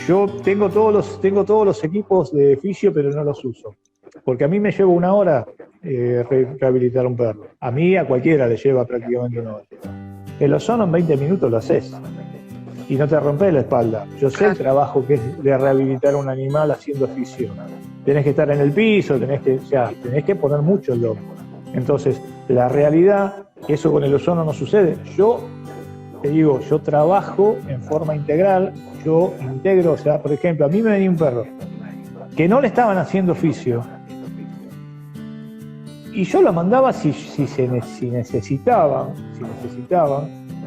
Speaker 1: yo tengo todos los equipos de fisio, pero no los uso. Porque a mí me lleva 1 hora rehabilitar un perro. A mí, a cualquiera le lleva prácticamente 1 hora. El ozono en 20 minutos lo haces. Y no te rompes la espalda. Yo sé el trabajo que es de rehabilitar un animal haciendo fisio. Tenés que estar en el piso, tenés que poner mucho el lomo. Entonces, la realidad, eso con el ozono no sucede. Yo te digo, yo trabajo en forma integral, yo integro, o sea, por ejemplo, a mí me venía un perro que no le estaban haciendo fisio, y yo lo mandaba si necesitaban,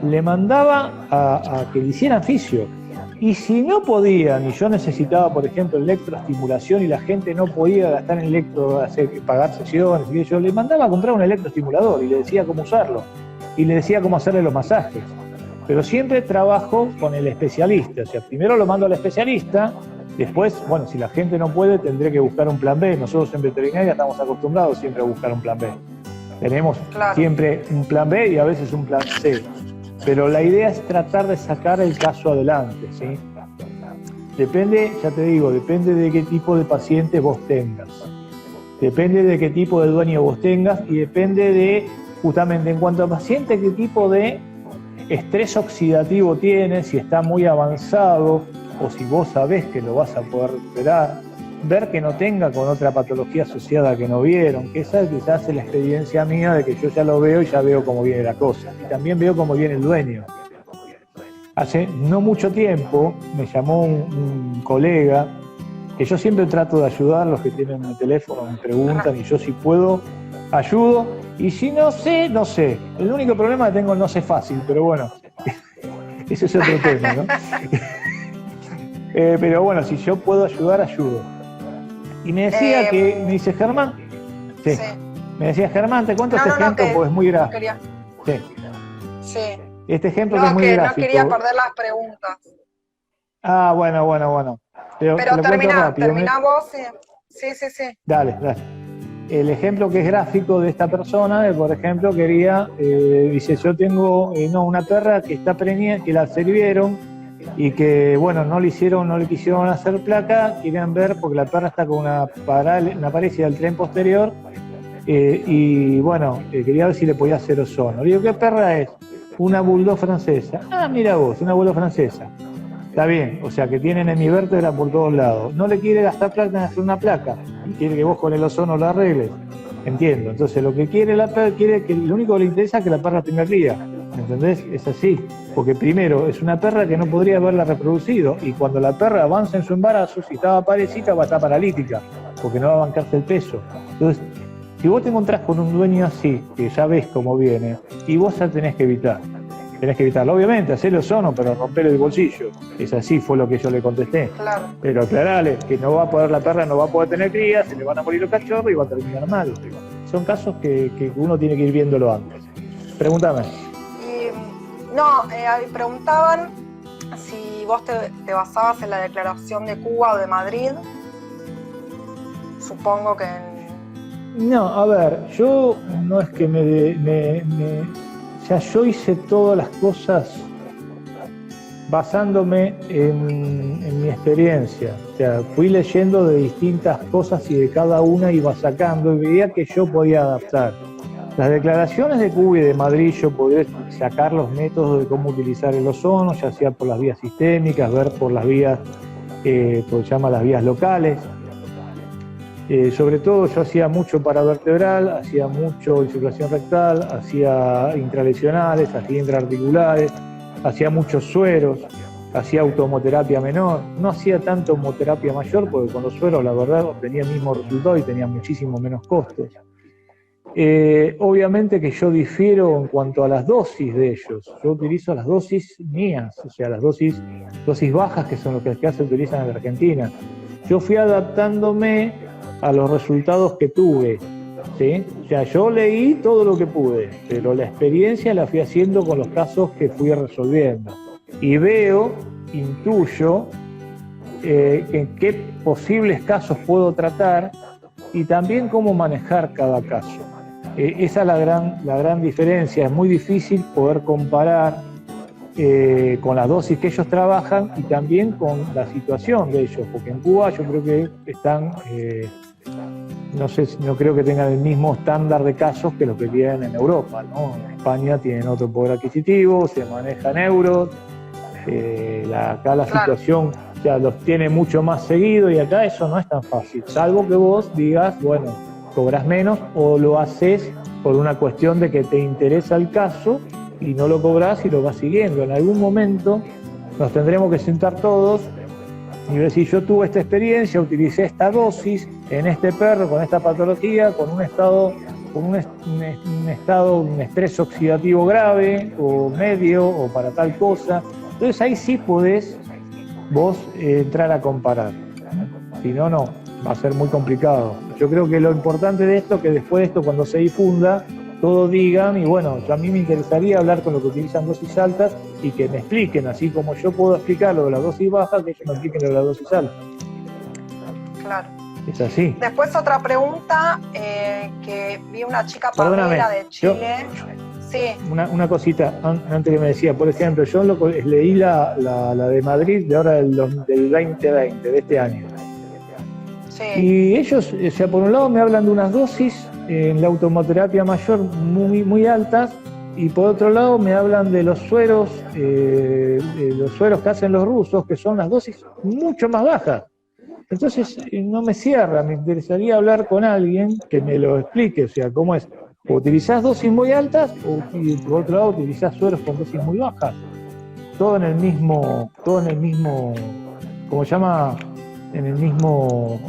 Speaker 1: le mandaba a que le hicieran fisio. Y si no podían, y yo necesitaba, por ejemplo, electroestimulación y la gente no podía gastar en pagar sesiones, y yo le mandaba a comprar un electroestimulador y le decía cómo usarlo, y le decía cómo hacerle los masajes. Pero siempre trabajo con el especialista, o sea, primero lo mando al especialista, después, bueno, si la gente no puede, tendré que buscar un plan B. Nosotros en veterinaria estamos acostumbrados siempre a buscar un plan B. Tenemos siempre un plan B y a veces un plan C. Pero la idea es tratar de sacar el caso adelante, ¿sí? Depende, ya te digo, depende de qué tipo de paciente vos tengas. Depende de qué tipo de dueño vos tengas y depende de, justamente en cuanto a paciente, qué tipo de estrés oxidativo tiene, si está muy avanzado o si vos sabés que lo vas a poder recuperar. Ver que no tenga con otra patología asociada que no vieron, que esa quizás es la experiencia mía de que yo ya lo veo y ya veo cómo viene la cosa. Y también veo cómo viene el dueño. Hace no mucho tiempo me llamó un colega, que yo siempre trato de ayudar, los que tienen mi teléfono me preguntan y yo si puedo ayudo, y si no sé, no sé. El único problema que tengo no sé fácil, pero bueno, ese es otro tema, ¿no? Pero bueno, si yo puedo ayudar, ayudo. Y me decía me dice Germán, sí. Me decía Germán, te cuento este ejemplo porque es muy gráfico.
Speaker 2: Sí.
Speaker 1: Este ejemplo que es muy gráfico.
Speaker 2: No quería perder las preguntas.
Speaker 1: Ah, bueno. Pero
Speaker 2: termina vos, sí.
Speaker 1: Dale. El ejemplo que es gráfico de esta persona, por ejemplo, dice, yo tengo una perra que está preñada, que la servieron, y que, bueno, no le quisieron hacer placa, querían ver, porque la perra está con una parálisis del tren posterior, y bueno, quería ver si le podía hacer ozono. Le digo, ¿qué perra es? Una bulldog francesa. Ah, mira vos, una bulldog francesa. Está bien, o sea que tienen hemivértebra por todos lados. No le quiere gastar plata en hacer una placa, y quiere que vos con el ozono lo arregles. Entiendo. Entonces lo que quiere la perra, lo único que le interesa es que la perra tenga cría. ¿Entendés? Es así. Porque primero, es una perra que no podría haberla reproducido, y cuando la perra avanza en su embarazo, si estaba parecida, va a estar paralítica, porque no va a bancarse el peso. Entonces, si vos te encontrás con un dueño así, que ya ves cómo viene, y vos ya tenés que evitarlo. Obviamente, hacerle ozono, pero romperle el bolsillo. Es así, fue lo que yo le contesté.
Speaker 2: Claro.
Speaker 1: Pero aclarale que la perra no va a poder tener crías, se le van a morir los cachorros y va a terminar mal. Son casos que uno tiene que ir viéndolo antes. Pregúntame.
Speaker 2: Preguntaban si vos te basabas en la declaración de Cuba o de Madrid. Supongo que
Speaker 1: No, a ver, yo no es que o sea, yo hice todas las cosas basándome en mi experiencia. O sea, fui leyendo de distintas cosas y de cada una iba sacando y veía que yo podía adaptar. Las declaraciones de Cuba y de Madrid yo podía sacar los métodos de cómo utilizar el ozono, ya sea por las vías sistémicas, ver por las vías, por se llama las vías locales. Sobre todo yo hacía mucho paravertebral, hacía mucho insuflación rectal, hacía intralesionales, hacía intraarticulares, hacía muchos sueros, hacía automoterapia menor, no hacía tanto homoterapia mayor porque con los sueros la verdad obtenía el mismo resultado y tenía muchísimo menos costos. Obviamente que yo difiero en cuanto a las dosis de ellos. Yo utilizo las dosis mías, o sea, las dosis bajas, que son las que acá se utilizan en la Argentina. Yo fui adaptándome a los resultados que tuve, ¿sí? O sea, yo leí todo lo que pude, pero la experiencia la fui haciendo con los casos que fui resolviendo. Y veo, intuyo, en qué posibles casos puedo tratar y también cómo manejar cada caso. Esa es la gran diferencia. Es muy difícil poder comparar con las dosis que ellos trabajan y también con la situación de ellos, porque en Cuba yo creo que están, no creo que tengan el mismo estándar de casos que los que tienen en Europa, ¿no? En España tienen otro poder adquisitivo, se manejan euros, acá la situación ya los tiene mucho más seguido y acá eso no es tan fácil, salvo que vos digas, bueno, cobras menos o lo haces por una cuestión de que te interesa el caso y no lo cobras y lo vas siguiendo. En algún momento nos tendremos que sentar todos y decir, yo tuve esta experiencia, utilicé esta dosis en este perro con esta patología, con un estrés oxidativo grave o medio o para tal cosa. Entonces ahí sí podés vos entrar a comparar. Si no, no, va a ser muy complicado. Yo creo que lo importante de esto es que después de esto, cuando se difunda, todos digan, y bueno, a mí me interesaría hablar con los que utilizan dosis altas y que me expliquen, así como yo puedo explicar lo de las dosis bajas, que ellos me expliquen lo de las dosis altas.
Speaker 2: Claro.
Speaker 1: Es así.
Speaker 2: Después otra pregunta, que vi una chica Pamela de Chile. Sí.
Speaker 1: Una cosita, antes que me decía, por ejemplo, yo leí la de Madrid de ahora del 2020, de este año. Sí. Y ellos, o sea, por un lado me hablan de unas dosis en la automoterapia mayor muy altas, y por otro lado me hablan de los sueros que hacen los rusos, que son las dosis mucho más bajas. Entonces no me cierra, me interesaría hablar con alguien que me lo explique, o sea, cómo es. O utilizás dosis muy altas, y por otro lado utilizás sueros con dosis muy bajas. Todo en el mismo, ¿cómo se llama? En el mismo,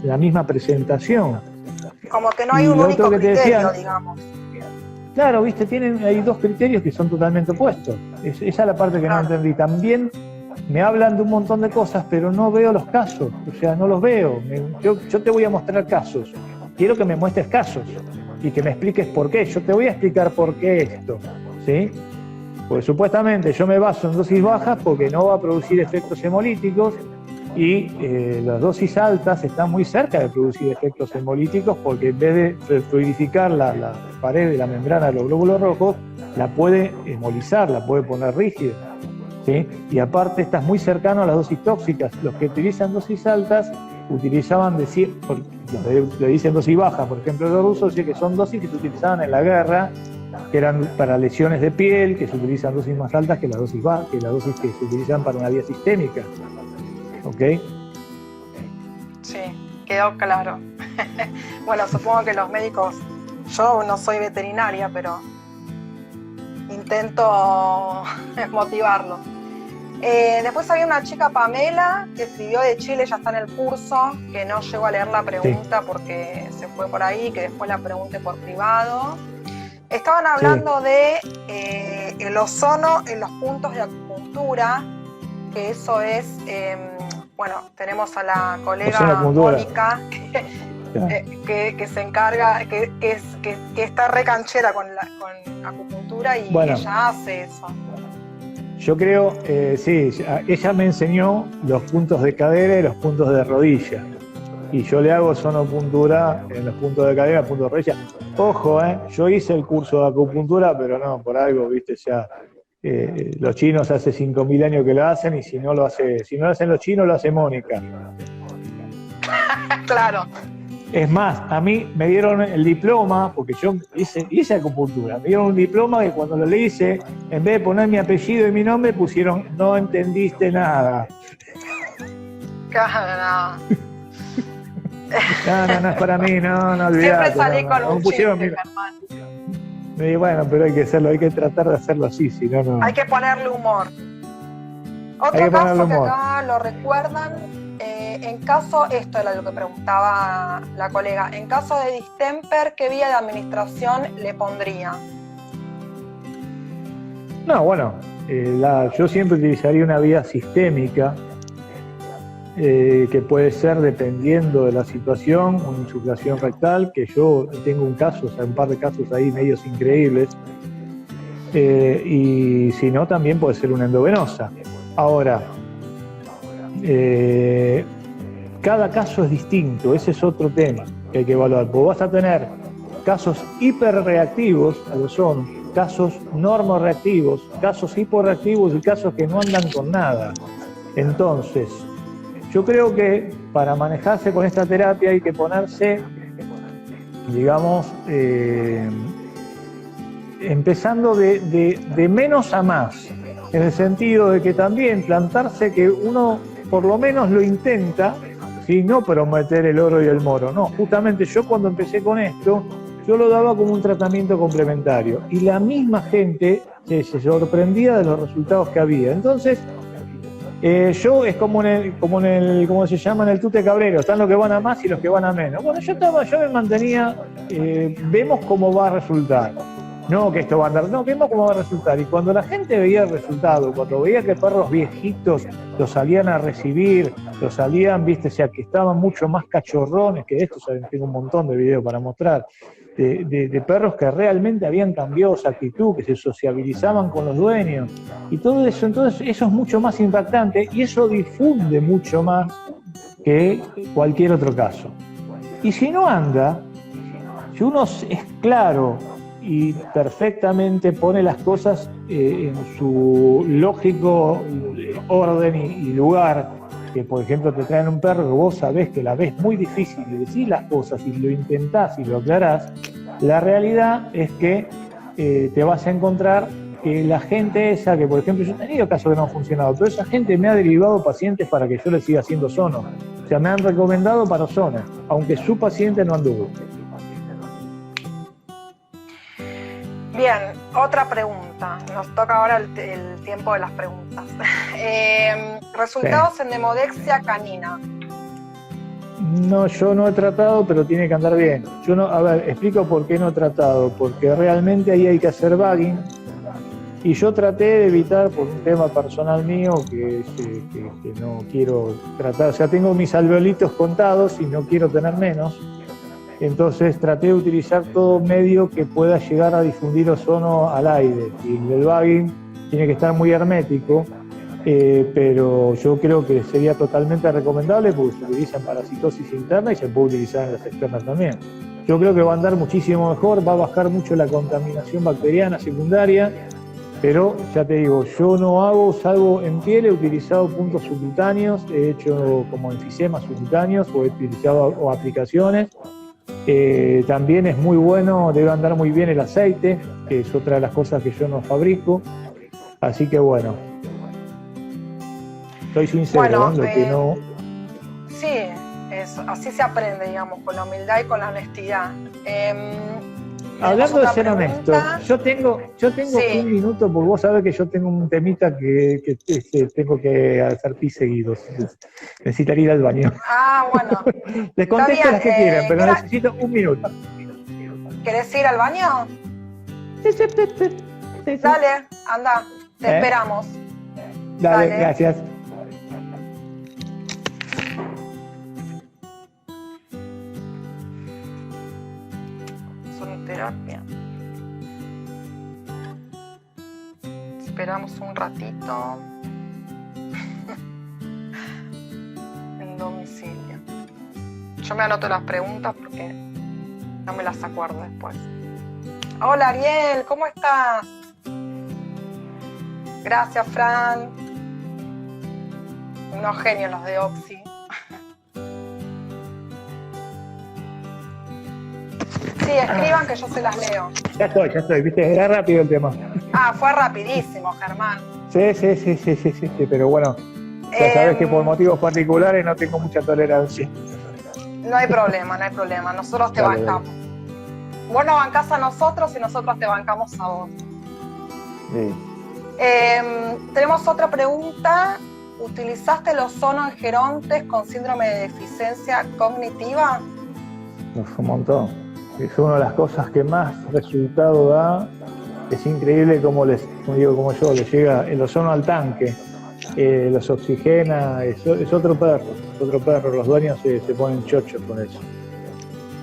Speaker 1: la misma presentación.
Speaker 2: Como que no hay un único criterio, digamos.
Speaker 1: Claro, viste, hay dos criterios que son totalmente opuestos. Esa es la parte que no entendí. También me hablan de un montón de cosas, pero no veo los casos, o sea, no los veo. Yo te voy a mostrar casos. Quiero que me muestres casos y que me expliques por qué. Yo te voy a explicar por qué esto, ¿sí? Porque supuestamente yo me baso en dosis bajas porque no va a producir efectos hemolíticos y las dosis altas están muy cerca de producir efectos hemolíticos porque en vez de fluidificar la pared de la membrana de los glóbulos rojos, la puede hemolizar, la puede poner rígida, ¿sí? Y aparte estás muy cercano a las dosis tóxicas. Los que utilizan dosis altas utilizaban le dicen dosis baja, por ejemplo, los rusos, sí, que son dosis que se utilizaban en la guerra, que eran para lesiones de piel, que se utilizan dosis más altas que las dosis bajas, que las dosis que se utilizan para una vía sistémica. ¿Ok?
Speaker 2: Sí, quedó claro. Bueno, supongo que los médicos, yo no soy veterinaria, pero intento motivarlos. Después había una chica, Pamela, que escribió de Chile, ya está en el curso, que no llegó a leer la pregunta porque se fue por ahí, que después la pregunte por privado. Estaban hablando de el ozono en los puntos de acupuntura, que eso es, bueno, tenemos a la colega Mónica, que se encarga, que está re canchera con acupuntura y bueno, ella hace eso.
Speaker 1: Yo creo, sí, ella me enseñó los puntos de cadera y los puntos de rodilla. Y yo le hago sonopuntura en los puntos de cadera, puntos de rodilla. Ojo, yo hice el curso de acupuntura, pero no, por algo, viste, ya Los chinos hace 5.000 años que lo hacen, y si no lo hacen los chinos, lo hace Mónica.
Speaker 2: Claro.
Speaker 1: Es más, a mí me dieron el diploma, porque yo hice acupuntura, me dieron un diploma que cuando lo hice, en vez de poner mi apellido y mi nombre, pusieron "no entendiste nada".
Speaker 2: Claro,
Speaker 1: No es para mí, no, olvidate.
Speaker 2: Siempre salí con un chiste,
Speaker 1: mira.
Speaker 2: hermano.
Speaker 1: Y bueno, pero hay que hacerlo, hay que tratar de hacerlo así, si no, no.
Speaker 2: Hay que ponerle humor. Otro caso que acá lo recuerdan, en caso, esto era lo que preguntaba la colega, en caso de distemper, ¿qué vía de administración le pondría?
Speaker 1: No, bueno, yo siempre utilizaría una vía sistémica, que puede ser, dependiendo de la situación, una insuflación rectal, que yo tengo un par de casos ahí medios increíbles, y si no, también puede ser una endovenosa. Ahora, cada caso es distinto, ese es otro tema que hay que evaluar. Vos vas a tener casos hiperreactivos al ozono, casos normorreactivos, casos hiporreactivos y casos que no andan con nada. Entonces, yo creo que para manejarse con esta terapia hay que ponerse, digamos, empezando de menos a más, en el sentido de que también plantarse que uno por lo menos lo intenta, ¿sí? No prometer el oro y el moro, no. Justamente yo cuando empecé con esto, yo lo daba como un tratamiento complementario y la misma gente se sorprendía de los resultados que había. Entonces, yo es como ¿cómo se llama? En el tute cabrero, están los que van a más y los que van a menos. Bueno, yo me mantenía, vemos cómo va a resultar. No que esto va a andar, no, vemos cómo va a resultar. Y cuando la gente veía el resultado, cuando veía que perros viejitos los salían a recibir, los salían, viste, o sea, que estaban mucho más cachorrones que estos, tengo un montón de videos para mostrar, de perros que realmente habían cambiado su actitud, que se sociabilizaban con los dueños, y todo eso, entonces eso es mucho más impactante y eso difunde mucho más que cualquier otro caso. Y si no anda, si uno es claro y perfectamente pone las cosas en su lógico orden y lugar, que por ejemplo te traen un perro que vos sabés que la ves muy difícil y decís las cosas y lo intentás y lo aclarás, la realidad es que te vas a encontrar que la gente esa, que por ejemplo yo he tenido casos que no han funcionado, pero esa gente me ha derivado pacientes para que yo les siga haciendo sono. O sea, me han recomendado para zona, aunque su paciente no anduvo.
Speaker 2: Bien, otra pregunta. Nos toca ahora el tiempo de las preguntas. Resultados en demodexia canina.
Speaker 1: No, yo no he tratado, pero tiene que andar bien. Yo no, a ver, explico por qué no he tratado. Porque realmente ahí hay que hacer bagging. Y yo traté de evitar, por un tema personal mío, que no quiero tratar. O sea, tengo mis alveolitos contados y no quiero tener menos. Entonces traté de utilizar todo medio que pueda llegar a difundir ozono al aire. Y el bagging tiene que estar muy hermético, pero yo creo que sería totalmente recomendable porque se utiliza en parasitosis interna y se puede utilizar en las externas también. Yo creo que va a andar muchísimo mejor, va a bajar mucho la contaminación bacteriana secundaria, pero ya te digo, yo no hago, salvo en piel, he utilizado puntos subcutáneos, he hecho como enfisemas subcutáneos o he utilizado aplicaciones. También es muy bueno, debe andar muy bien el aceite, que es otra de las cosas que yo no fabrico. Así que bueno, soy sincero, lo que no...
Speaker 2: Sí, así se aprende, digamos, con la humildad y con la honestidad.
Speaker 1: Hablando de ser honesto, yo tengo sí. Un minuto, porque vos sabés que yo tengo un temita que tengo que hacer pis seguidos. Necesitaría ir al baño.
Speaker 2: Ah, bueno.
Speaker 1: Les contesto las que quieran, pero necesito un minuto.
Speaker 2: ¿Querés ir al baño? Sí. Dale, anda, te esperamos.
Speaker 1: Dale, gracias.
Speaker 2: Terapia. Esperamos un ratito. En domicilio. Yo me anoto las preguntas porque no me las acuerdo después. Hola Ariel, ¿cómo estás? Gracias, Fran. Unos genios los de Oxy. Sí, escriban que yo se las leo.
Speaker 1: Ya estoy, viste, era rápido el tema.
Speaker 2: Ah, fue rapidísimo, Germán.
Speaker 1: Sí, pero bueno, ya sabes que por motivos particulares no tengo mucha tolerancia.
Speaker 2: No hay problema, nosotros te bancamos. Vos nos bancás a nosotros y nosotros te bancamos a vos.
Speaker 1: Sí.
Speaker 2: Tenemos otra pregunta. ¿Utilizaste el ozono en gerontes con síndrome de deficiencia cognitiva?
Speaker 1: Un montón. Es una de las cosas que más resultado da. Es increíble como les llega el ozono al tanque, los oxigena, es otro perro. Los dueños se ponen chochos con eso.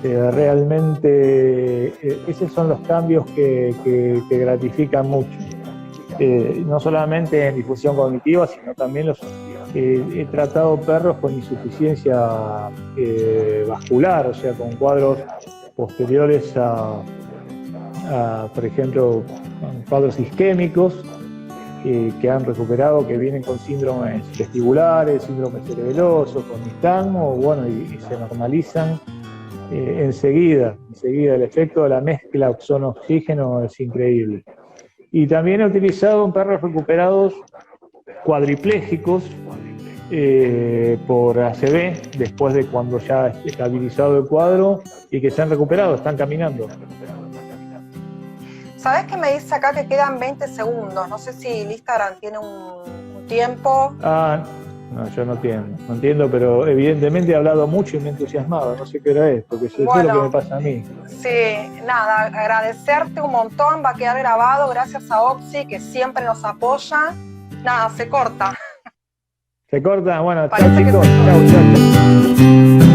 Speaker 1: Realmente esos son los cambios que gratifican mucho. No solamente en difusión cognitiva, sino también he tratado perros con insuficiencia vascular, o sea, con cuadros posteriores a por ejemplo, cuadros isquémicos que han recuperado, que vienen con síndromes vestibulares, síndromes cerebelosos, con nistagmo, bueno, y se normalizan enseguida. El efecto de la mezcla ozono-oxígeno es increíble. Y también he utilizado en perros recuperados cuadriplégicos por ACV, después de cuando ya está estabilizado el cuadro y que se han recuperado, están caminando.
Speaker 2: ¿Sabés que me dice acá que quedan 20 segundos? No sé si el Instagram tiene un tiempo.
Speaker 1: No, yo no entiendo, pero evidentemente he hablado mucho y me he entusiasmado, no sé qué hora es, porque eso es lo que me pasa a mí.
Speaker 2: Sí, nada, agradecerte un montón, va a quedar grabado, gracias a Oxy, que siempre nos apoya. Nada, se corta.
Speaker 1: Se corta, bueno, chao chicos, chao.